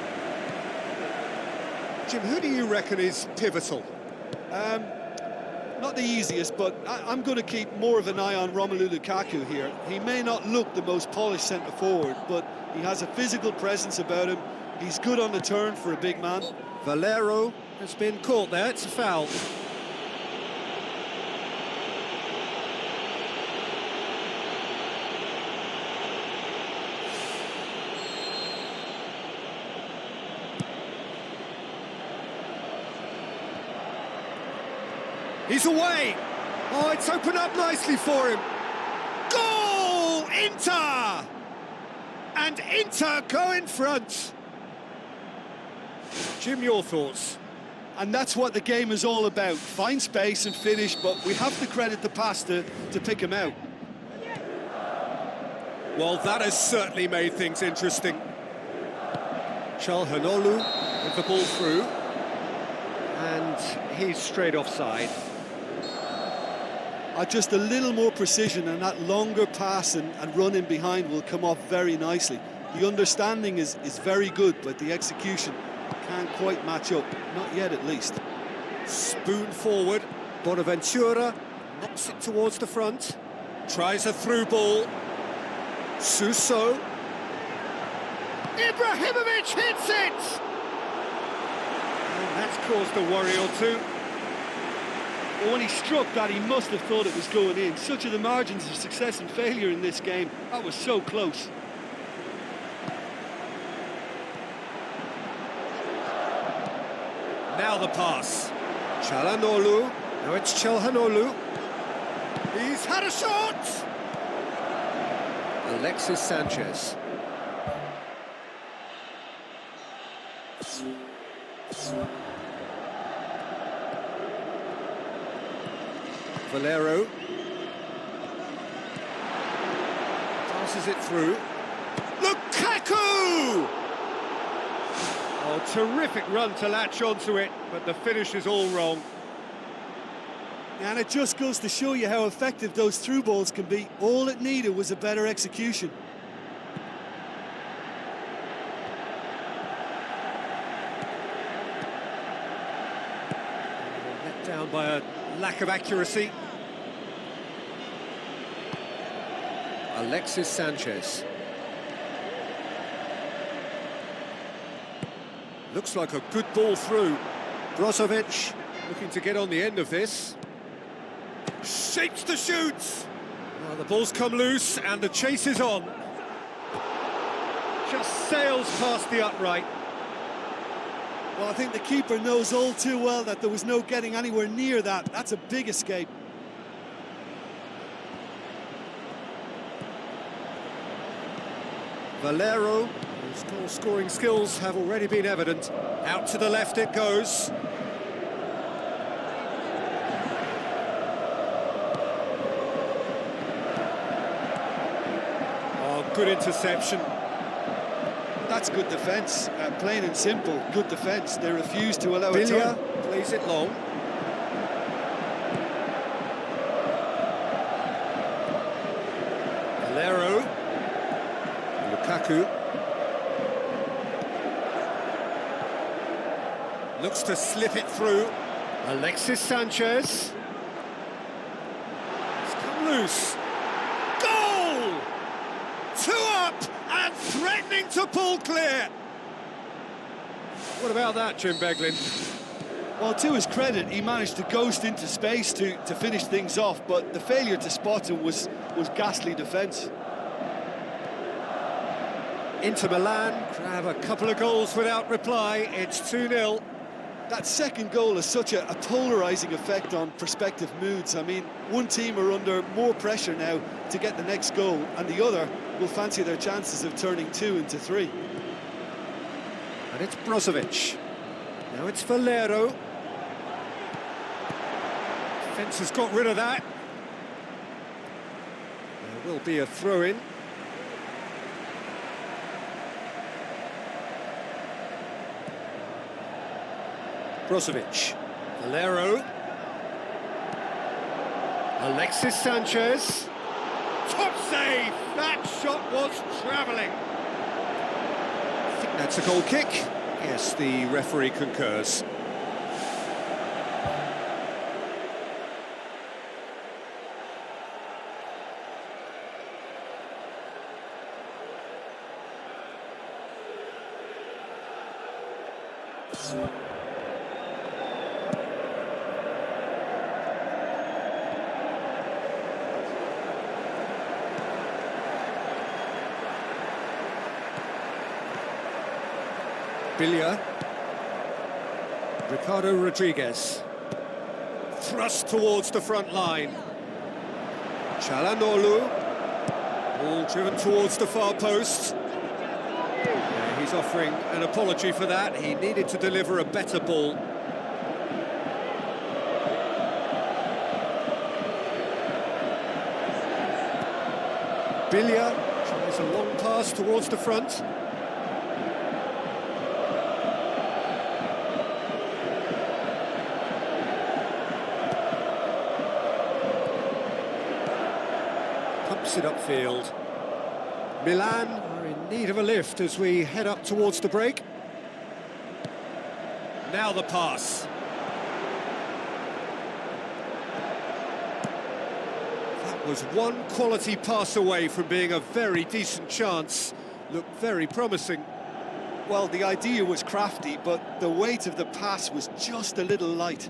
Speaker 1: Jim, who do you reckon is pivotal?
Speaker 2: Not the easiest, but I'm going to keep more of an eye on Romelu Lukaku here. He may not look the most polished centre-forward, but he has a physical presence about him. He's good on the turn for a big man.
Speaker 1: Valero has been caught there, it's a foul. He's away! Oh, it's opened up nicely for him. Goal! Inter! And Inter go in front. Jim, your thoughts?
Speaker 2: And that's what the game is all about. Find space and finish, but we have to credit the pass to pick him out.
Speaker 1: Well, that has certainly made things interesting. Çalhanoğlu with the ball through. And he's straight offside.
Speaker 2: Just a little more precision, and that longer pass and run in behind will come off very nicely. The understanding is very good, but the execution can't quite match up. Not yet, at least.
Speaker 1: Spoon forward. Bonaventura knocks it towards the front. Tries a through ball. Suso. Ibrahimovic hits it! And that's caused a worry or two.
Speaker 2: Well, when he struck that, he must have thought it was going in. Such are the margins of success and failure in this game. That was so close.
Speaker 1: Now the pass. Çalhanoğlu. Now it's Çalhanoğlu. He's had a shot! Alexis Sanchez. Valero passes it through. Lukaku! Oh, terrific run to latch onto it, but the finish is all wrong.
Speaker 2: And it just goes to show you how effective those through balls can be. All it needed was a better execution.
Speaker 1: Let down by a lack of accuracy. Alexis Sanchez. Looks like a good ball through. Brozovic looking to get on the end of this. Shapes the shoots. Well, the ball's come loose and the chase is on. Just sails past the upright.
Speaker 2: Well, I think the keeper knows all too well that there was no getting anywhere near that. That's a big escape.
Speaker 1: Valero, whose goal-scoring skills have already been evident. Out to the left it goes. Oh, good interception.
Speaker 2: That's good defence, plain and simple, good defence. They refuse to allow it
Speaker 1: Villa
Speaker 2: to.
Speaker 1: plays it long. Valero. Lukaku. Looks to slip it through. Alexis Sanchez. It's come loose. Goal! 2 up and threatening to pull clear. What about that, Jim Beglin?
Speaker 2: Well, to his credit, he managed to ghost into space to finish things off, but the failure to spot him was ghastly defence.
Speaker 1: Inter Milan grab a couple of goals without reply. It's 2-0.
Speaker 2: That second goal has such a polarising effect on prospective moods. I mean, one team are under more pressure now to get the next goal, and the other will fancy their chances of turning 2 into 3.
Speaker 1: And it's Brozovic. Now it's Valero. Defence has got rid of that. There will be a throw-in. Brozovic. Valero. Alexis Sanchez. Top save! That shot was travelling. I think that's a goal kick. Yes, the referee concurs. Biglia. Ricardo Rodriguez. Thrust towards the front line. Çalhanoğlu. Ball driven towards the far post. Yeah, he's offering an apology for that. He needed to deliver a better ball. Biglia tries a long pass towards the front. Pumps it upfield. Milan are in need of a lift as we head up towards the break. Now the pass. That was one quality pass away from being a very decent chance. Looked very promising.
Speaker 2: Well, the idea was crafty, but the weight of the pass was just a little light.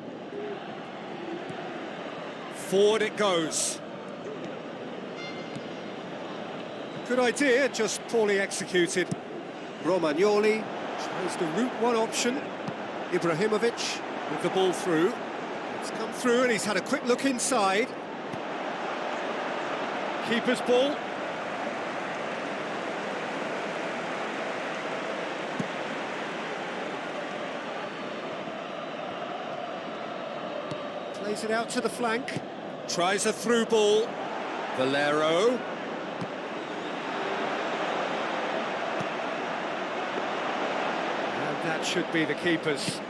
Speaker 1: Forward it goes. Good idea, just poorly executed. Romagnoli chose the route one option. Ibrahimovic with the ball through. It's come through and he's had a quick look inside. Keeper's ball. Plays it out to the flank. Tries a through ball. Valero. That should be the keeper's.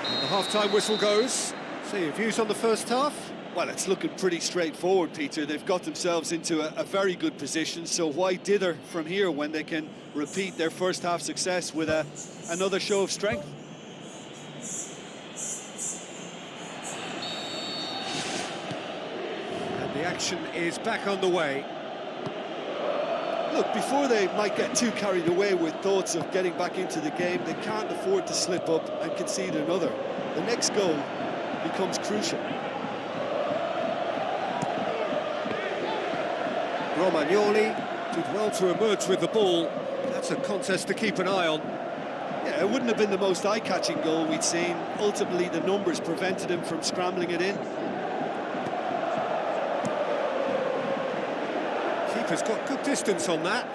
Speaker 1: And the half-time whistle goes. So your views on the first half?
Speaker 2: Well, it's looking pretty straightforward, Peter. They've got themselves into a very good position, so why dither from here when they can repeat their first half success with another show of strength?
Speaker 1: And the action is back on the way.
Speaker 2: Look, before they might get too carried away with thoughts of getting back into the game, they can't afford to slip up and concede another. The next goal becomes crucial.
Speaker 1: Romagnoli did well to emerge with the ball. That's a contest to keep an eye on.
Speaker 2: Yeah, it wouldn't have been the most eye-catching goal we'd seen. Ultimately, the numbers prevented him from scrambling it in.
Speaker 1: Keeper's got good distance on that.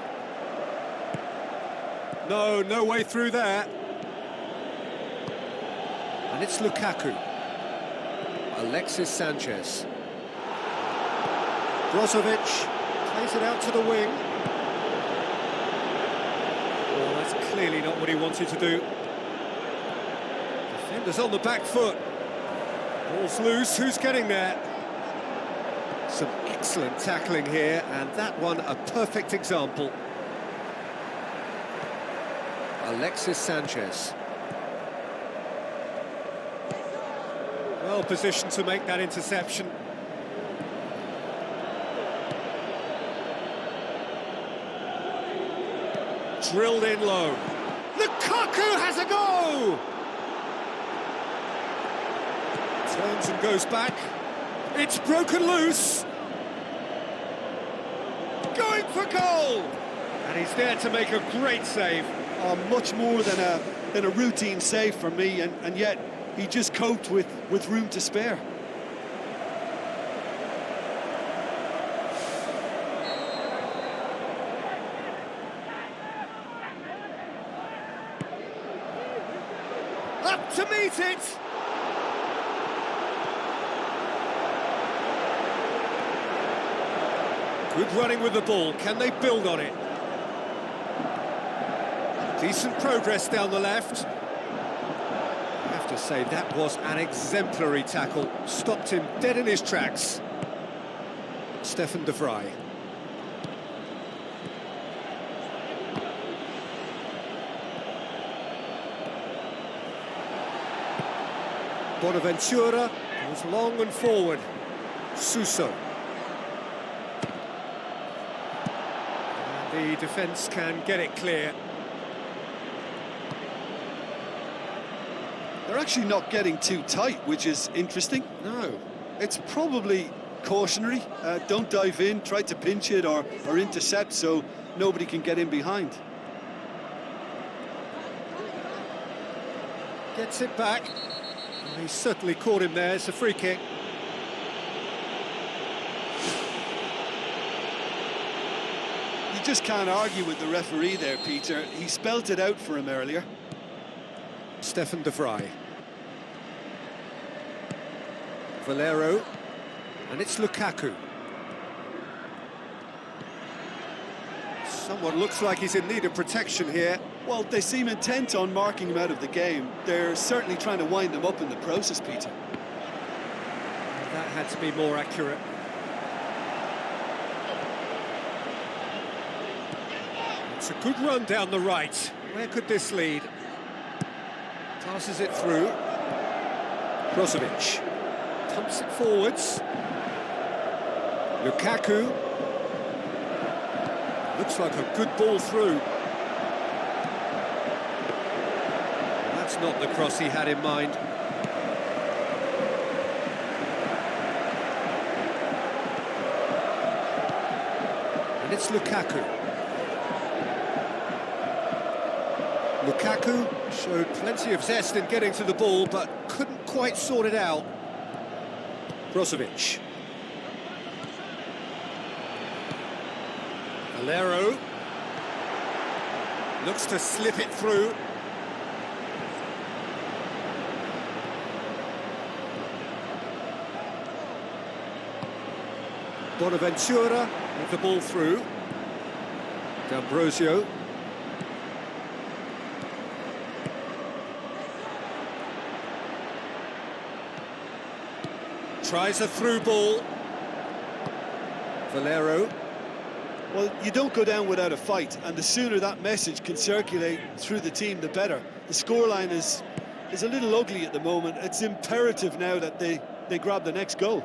Speaker 1: No way through there. And it's Lukaku. Alexis Sanchez. Brozovic plays it out to the wing. Oh, that's clearly not what he wanted to do. Defender's on the back foot. Ball's loose, who's getting there? Some excellent tackling here, and that one a perfect example. Alexis Sanchez. Well positioned to make that interception. Drilled in low. Lukaku has a go! Turns and goes back. It's broken loose. going for goal! And he's there to make a great save.
Speaker 2: Much more than a routine save for me, and yet he just coped with room to spare.
Speaker 1: Up to meet it! Good running with the ball. Can they build on it? Decent progress down the left. I have to say, that was an exemplary tackle. Stopped him dead in his tracks. Stefan de Vrij. Bonaventura goes long and forward. Suso. And the defence can get it clear.
Speaker 2: They're actually not getting too tight, which is interesting.
Speaker 1: No.
Speaker 2: It's probably cautionary. Don't dive in, try to pinch it or intercept so nobody can get in behind.
Speaker 1: Gets it back. Well, he certainly caught him there. It's a free kick.
Speaker 2: You just can't argue with the referee there, Peter. He spelt it out for him earlier.
Speaker 1: Stefan de Vrij. Valero. And it's Lukaku. Someone looks like he's in need of protection here.
Speaker 2: Well, they seem intent on marking him out of the game. They're certainly trying to wind him up in the process, Peter.
Speaker 1: That had to be more accurate. It's a good run down the right. Where could this lead? Passes it through. Brozovic. Pumps it forwards. Lukaku. Looks like a good ball through. That's not the cross he had in mind. And it's Lukaku. Lukaku showed plenty of zest in getting to the ball, but couldn't quite sort it out. Brozovic. Valero. Looks to slip it through. Bonaventura with the ball through. D'Ambrosio. Tries a through ball. Valero.
Speaker 2: Well, you don't go down without a fight, and the sooner that message can circulate through the team, the better. The scoreline is a little ugly at the moment. It's imperative now that they grab the next goal.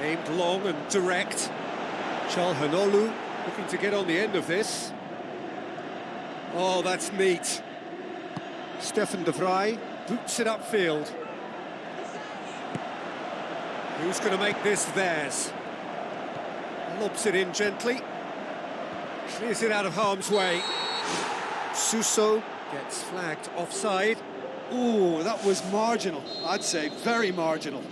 Speaker 1: Aimed long and direct. Çalhanoğlu looking to get on the end of this. Oh, that's neat. Stefan de Vrij boots it upfield. Who's going to make this theirs? Lobs it in gently. Clears it out of harm's way. Suso gets flagged offside.
Speaker 2: Ooh, that was marginal, I'd say, very marginal.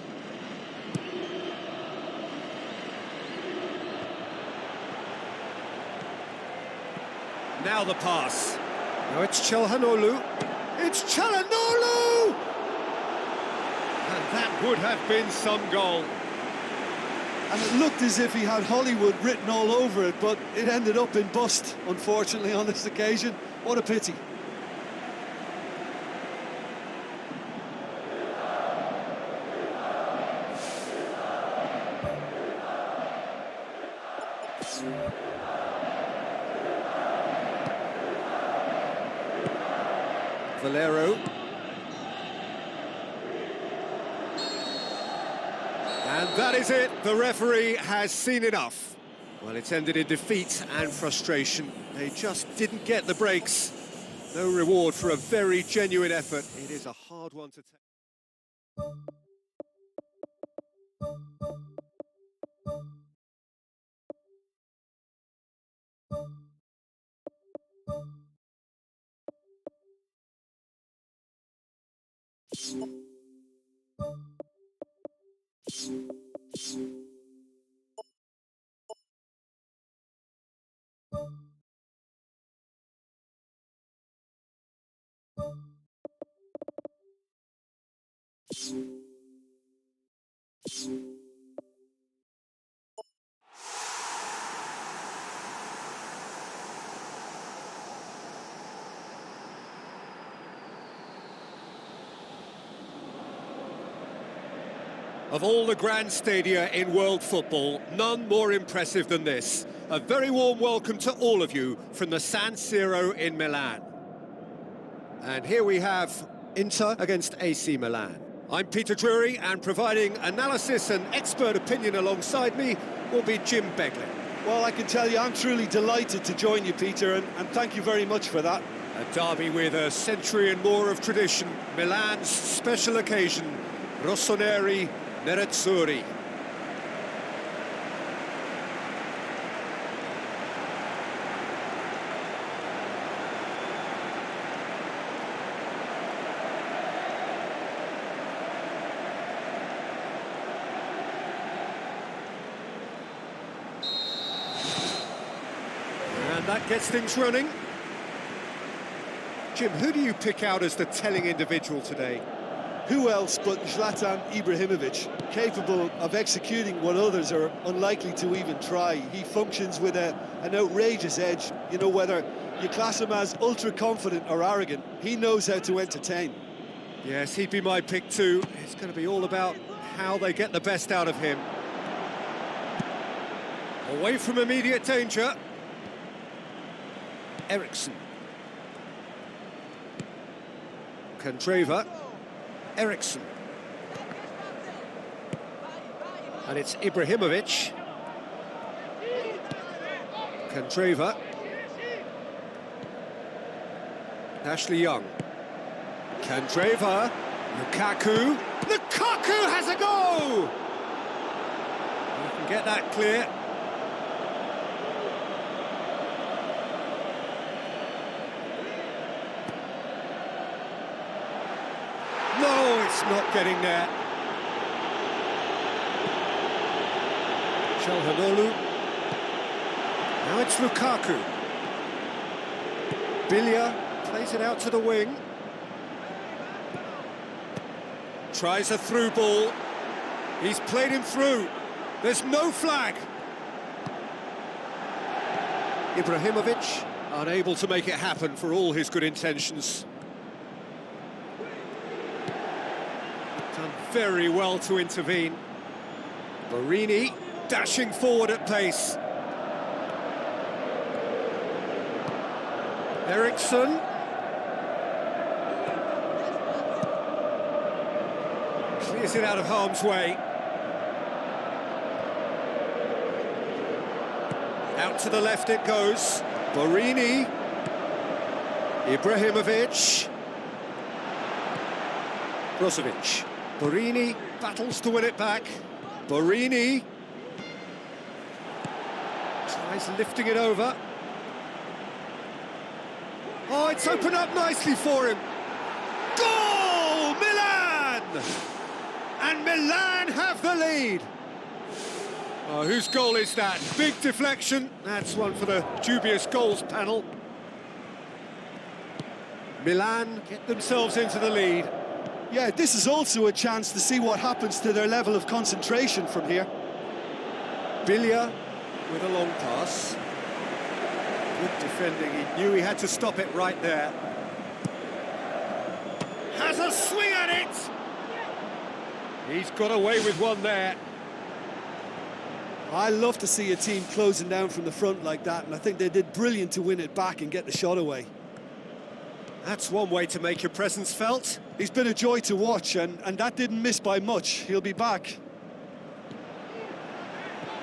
Speaker 1: Now the pass. Now it's Çalhanoğlu. It's Çalhanoğlu! And that would have been some goal.
Speaker 2: And it looked as if he had Hollywood written all over it, but it ended up in bust, unfortunately, on this occasion. What a pity.
Speaker 1: Valero. And that is it. The referee has seen enough. Well, it's ended in defeat and frustration. They just didn't get the breaks. No reward for a very genuine effort. It is a hard one to take. Of all the grand stadia in world football, none more impressive than this. A very warm welcome to all of you from the San Siro in Milan. And here we have Inter against AC Milan. I'm Peter Drury, and providing analysis and expert opinion alongside me will be Jim Beglin.
Speaker 2: Well, I can tell you I'm truly delighted to join you, Peter, and thank you very much for that.
Speaker 1: A derby with a century and more of tradition, Milan's special occasion, Rossoneri Nerazzurri. And that gets things running. Jim, who do you pick out as the telling individual today?
Speaker 2: Who else but Zlatan Ibrahimovic, capable of executing what others are unlikely to even try. He functions with an outrageous edge. You know, whether you class him as ultra-confident or arrogant, he knows how to entertain.
Speaker 1: Yes, he'd be my pick too. It's going to be all about how they get the best out of him. Away from immediate danger. Eriksson. Candreva. Eriksson. And it's Ibrahimovic. Candreva. Ashley Young. Candreva. Lukaku. Lukaku has a go! You can get that clear. No, it's not getting there. Çalhanoğlu. Now it's Lukaku. Bilya plays it out to the wing. Tries a through ball. He's played him through. There's no flag. Ibrahimovic unable to make it happen for all his good intentions. Done very well to intervene. Borini dashing forward at pace. Eriksson. Clears it out of harm's way. Out to the left it goes. Borini. Ibrahimovic. Brozovic. Borini battles to win it back. Borini tries lifting it over. Oh, it's opened up nicely for him. Goal! Milan! And Milan have the lead. Oh, whose goal is that? Big deflection. That's one for the dubious goals panel. Milan get themselves into the lead.
Speaker 2: Yeah, this is also a chance to see what happens to their level of concentration from here.
Speaker 1: Bilya with a long pass. Good defending, he knew he had to stop it right there. Has a swing at it! He's got away with one there.
Speaker 2: I love to see a team closing down from the front like that, and I think they did brilliant to win it back and get the shot away.
Speaker 1: That's one way to make your presence felt.
Speaker 2: He's been a joy to watch, and that didn't miss by much. He'll be back.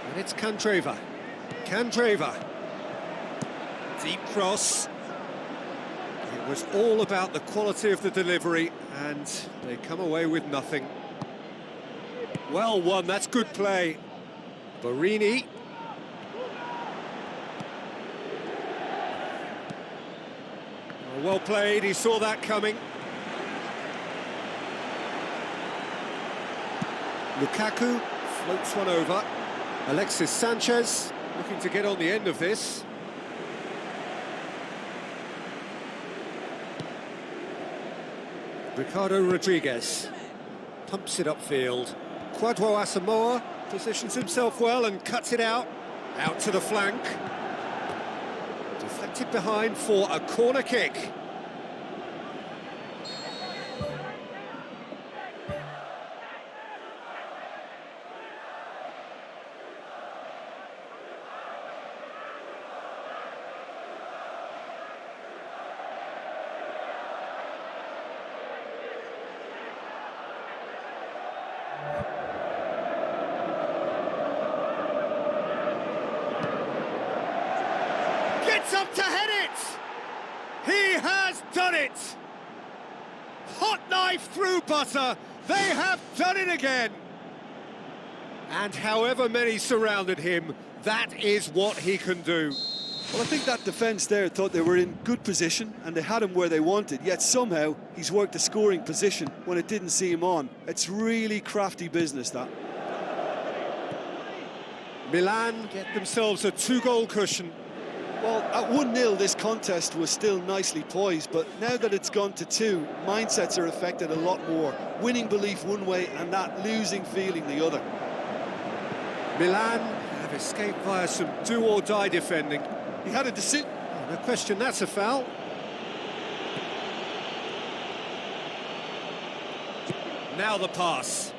Speaker 1: And it's Candreva. Candreva. Deep cross. It was all about the quality of the delivery, and they come away with nothing. Well won, that's good play. Borini. Well played, he saw that coming. Lukaku floats one over. Alexis Sanchez looking to get on the end of this. Ricardo Rodriguez pumps it upfield. Kwadwo Asamoah positions himself well and cuts it out to the flank. Deflected behind for a corner kick. Gets up to head it! He has done it! Hot knife through butter, they have done it again! And however many surrounded him, that is what he can do.
Speaker 2: Well, I think that defence there thought they were in good position and they had him where they wanted, yet somehow he's worked a scoring position when it didn't see him on. It's really crafty business, that.
Speaker 1: Milan get themselves a 2-goal cushion.
Speaker 2: Well, at 1-0 this contest was still nicely poised, but now that it's gone to 2, mindsets are affected a lot more. Winning belief one way and that losing feeling the other.
Speaker 1: Milan have escaped via some do-or-die defending.
Speaker 2: He had a decision.
Speaker 1: No question, that's a foul. Now the pass.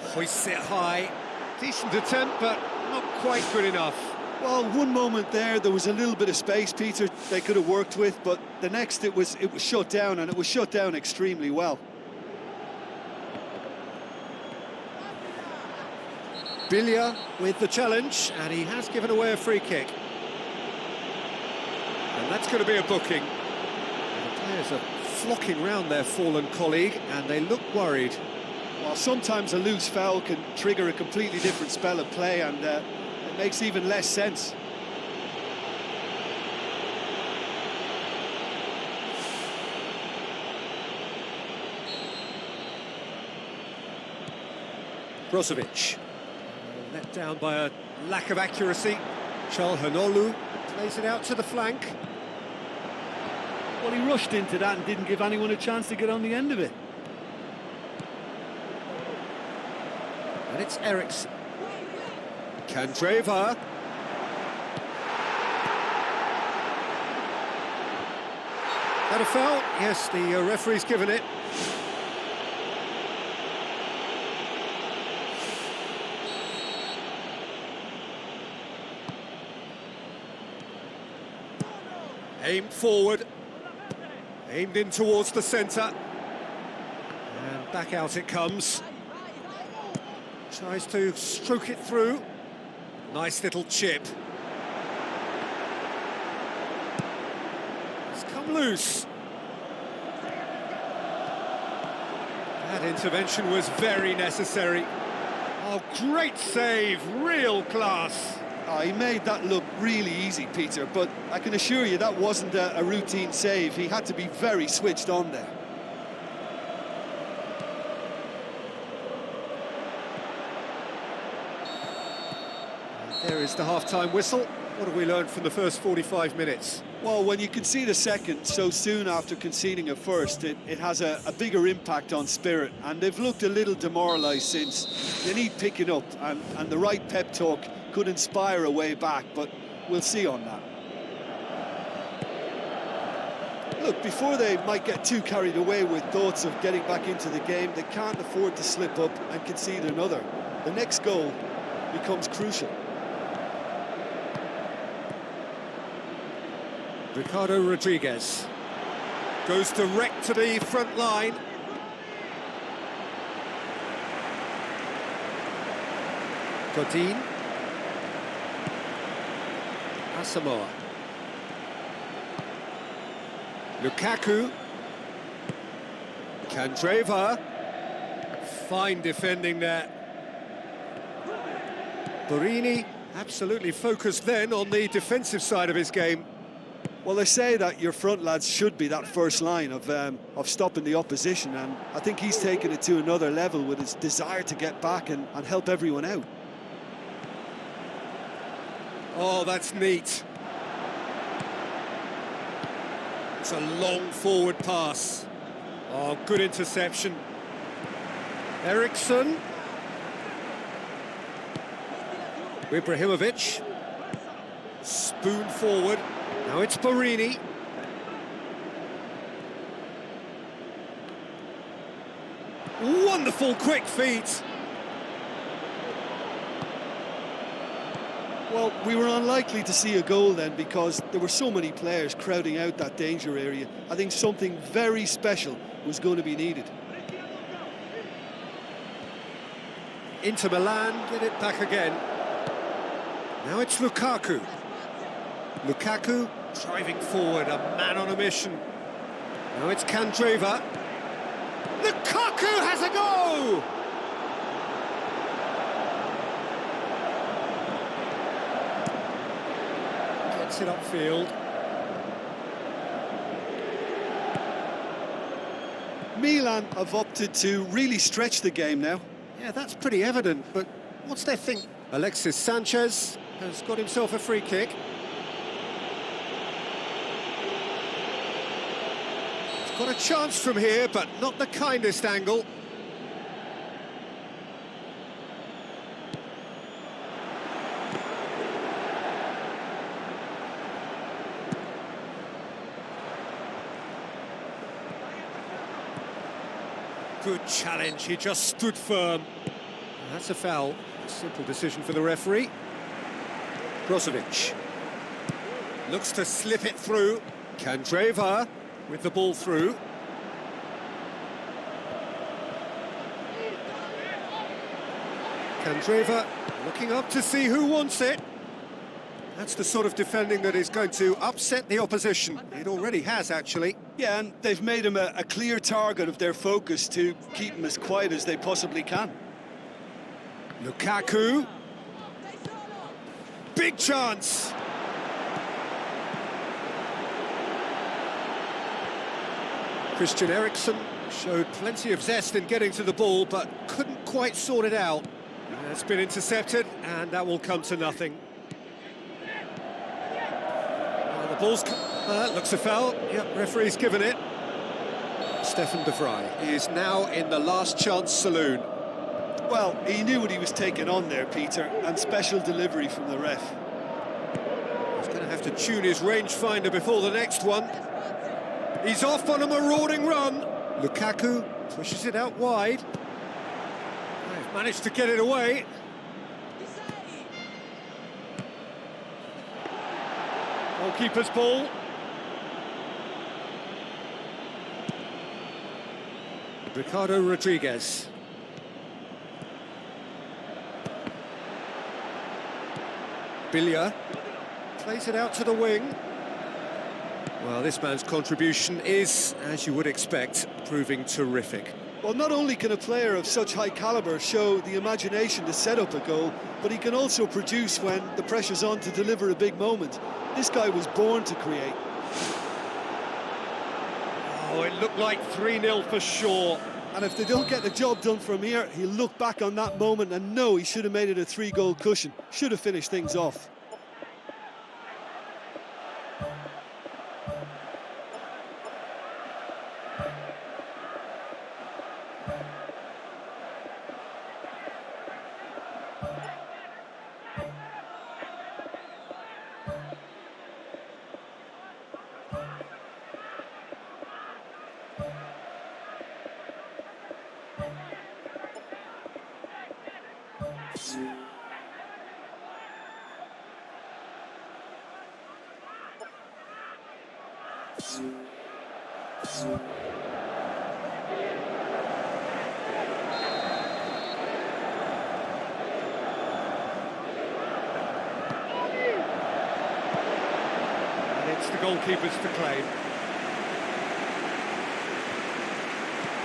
Speaker 1: Hoists it high. Decent attempt, but not quite good enough.
Speaker 2: Well, one moment there was a little bit of space, Peter, they could have worked with, but the next it was shut down, and it was shut down extremely well.
Speaker 1: Biglia with the challenge, and he has given away a free kick. And that's going to be a booking. The players are flocking round their fallen colleague, and they look worried.
Speaker 2: Well, sometimes a loose foul can trigger a completely different spell of play, and it makes even less sense.
Speaker 1: Brozovic, let down by a lack of accuracy. Çalhanoğlu plays it out to the flank.
Speaker 2: Well, he rushed into that and didn't give anyone a chance to get on the end of it.
Speaker 1: And it's Eriksen. Candreva. That a foul? Yes, the referee's given it. Aimed forward. Aimed in towards the centre. And back out it comes. Tries to stroke it through. Nice little chip. It's come loose. That intervention was very necessary. Oh, great save, real class.
Speaker 2: Oh, he made that look really easy, Peter, but I can assure you that wasn't a routine save. He had to be very switched on there.
Speaker 1: There is the half-time whistle. What have we learned from the first 45 minutes?
Speaker 2: Well, when you concede a second so soon after conceding a first, it has a bigger impact on spirit, and they've looked a little demoralised since. They need picking up, and the right pep talk could inspire a way back, but we'll see on that. Look, before they might get too carried away with thoughts of getting back into the game, they can't afford to slip up and concede another. The next goal becomes crucial.
Speaker 1: Ricardo Rodriguez goes direct to the front line. Godin. Asamoah. Lukaku. Candreva. Fine defending there. Borini absolutely focused then on the defensive side of his game.
Speaker 2: Well, they say that your front lads should be that first line of stopping the opposition, and I think he's taken it to another level with his desire to get back and help everyone out.
Speaker 1: Oh, that's neat. It's a long forward pass. Oh, good interception. Eriksson. Ibrahimovic. Spoon forward. Now it's Borini. Wonderful quick feet.
Speaker 2: Well, we were unlikely to see a goal then because there were so many players crowding out that danger area. I think something very special was going to be needed.
Speaker 1: Inter Milan get it back again. Now it's Lukaku. Lukaku driving forward, a man on a mission. Now it's Candreva. Lukaku has a go! Gets it upfield.
Speaker 2: Milan have opted to really stretch the game now.
Speaker 1: Yeah, that's pretty evident, but what's their thing? Alexis Sanchez has got himself a free kick. He's got a chance from here, but not the kindest angle. Good challenge, he just stood firm. That's a foul. A simple decision for the referee. Brozovic looks to slip it through. Candreva with the ball through. Candreva looking up to see who wants it. That's the sort of defending that is going to upset the opposition. It already has, actually.
Speaker 2: Yeah, and they've made him a clear target of their focus to keep him as quiet as they possibly can.
Speaker 1: Lukaku. Big chance. Christian Eriksen showed plenty of zest in getting to the ball, but couldn't quite sort it out. It's been intercepted, and that will come to nothing. The ball's... looks a foul. Yep, referee's given it. Stefan de Vrij is now in the last chance saloon.
Speaker 2: Well, he knew what he was taking on there, Peter, and special delivery from the ref.
Speaker 1: He's going to have to tune his rangefinder before the next one. He's off on a marauding run. Lukaku pushes it out wide. They've managed to get it away. Goalkeeper's ball. Ricardo Rodriguez. Biglia plays it out to the wing. Well, this man's contribution is, as you would expect, proving terrific.
Speaker 2: Well, not only can a player of such high calibre show the imagination to set up a goal, but he can also produce when the pressure's on to deliver a big moment. This guy was born to create.
Speaker 1: Oh, it looked like 3-0 for sure.
Speaker 2: And if they don't get the job done from here, he'll look back on that moment and know he should have made it a 3-goal cushion. Should have finished things off.
Speaker 1: And it's the goalkeepers to claim.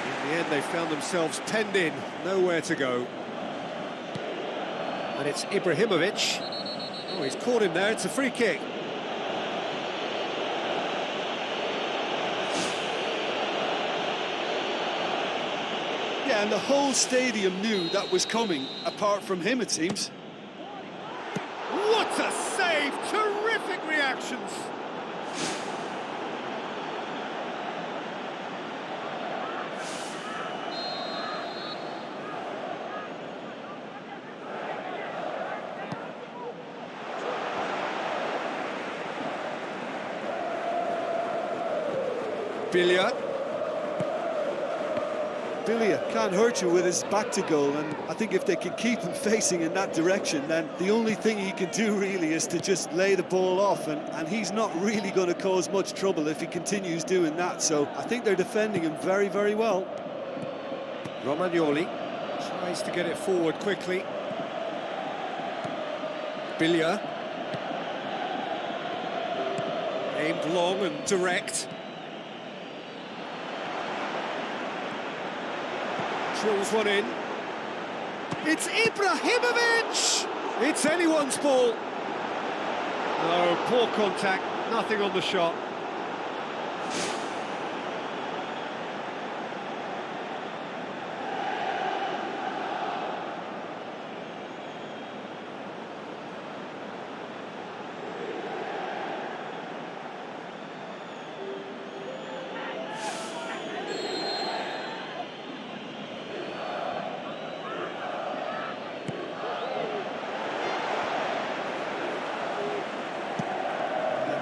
Speaker 1: In the end, they found themselves penned in, nowhere to go. And it's Ibrahimovic. Oh, he's caught him there, it's a free kick.
Speaker 2: Yeah, and the whole stadium knew that was coming, apart from him, it seems.
Speaker 1: What a save! Terrific reactions! Biglia.
Speaker 2: Biglia can't hurt you with his back to goal, and I think if they can keep him facing in that direction, then the only thing he can do really is to just lay the ball off, and he's not really going to cause much trouble if he continues doing that. So I think they're defending him very, very well.
Speaker 1: Romagnoli tries to get it forward quickly. Biglia. Aimed long and direct. Drills one in. It's Ibrahimovic! It's anyone's ball. No, poor contact, nothing on the shot.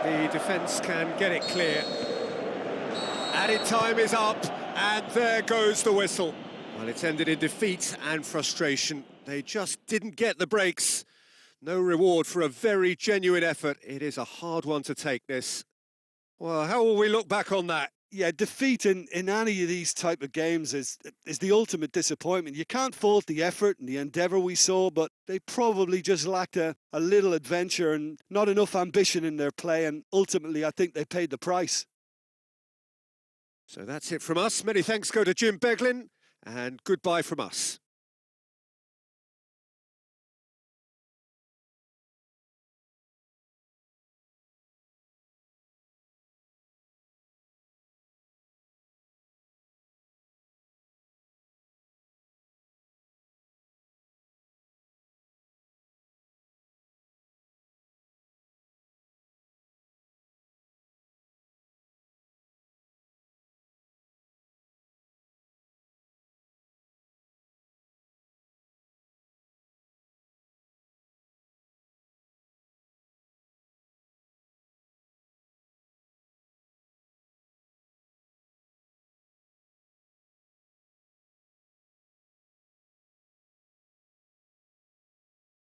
Speaker 1: The defence can get it clear. Added time is up, and there goes the whistle. Well, it's ended in defeat and frustration. They just didn't get the breaks. No reward for a very genuine effort. It is a hard one to take, this. Well, how will we look back on that?
Speaker 2: Yeah, defeat in any of these type of games is the ultimate disappointment. You can't fault the effort and the endeavour we saw, but they probably just lacked a little adventure and not enough ambition in their play, and ultimately I think they paid the price.
Speaker 1: So that's it from us. Many thanks go to Jim Beglin, and goodbye from us.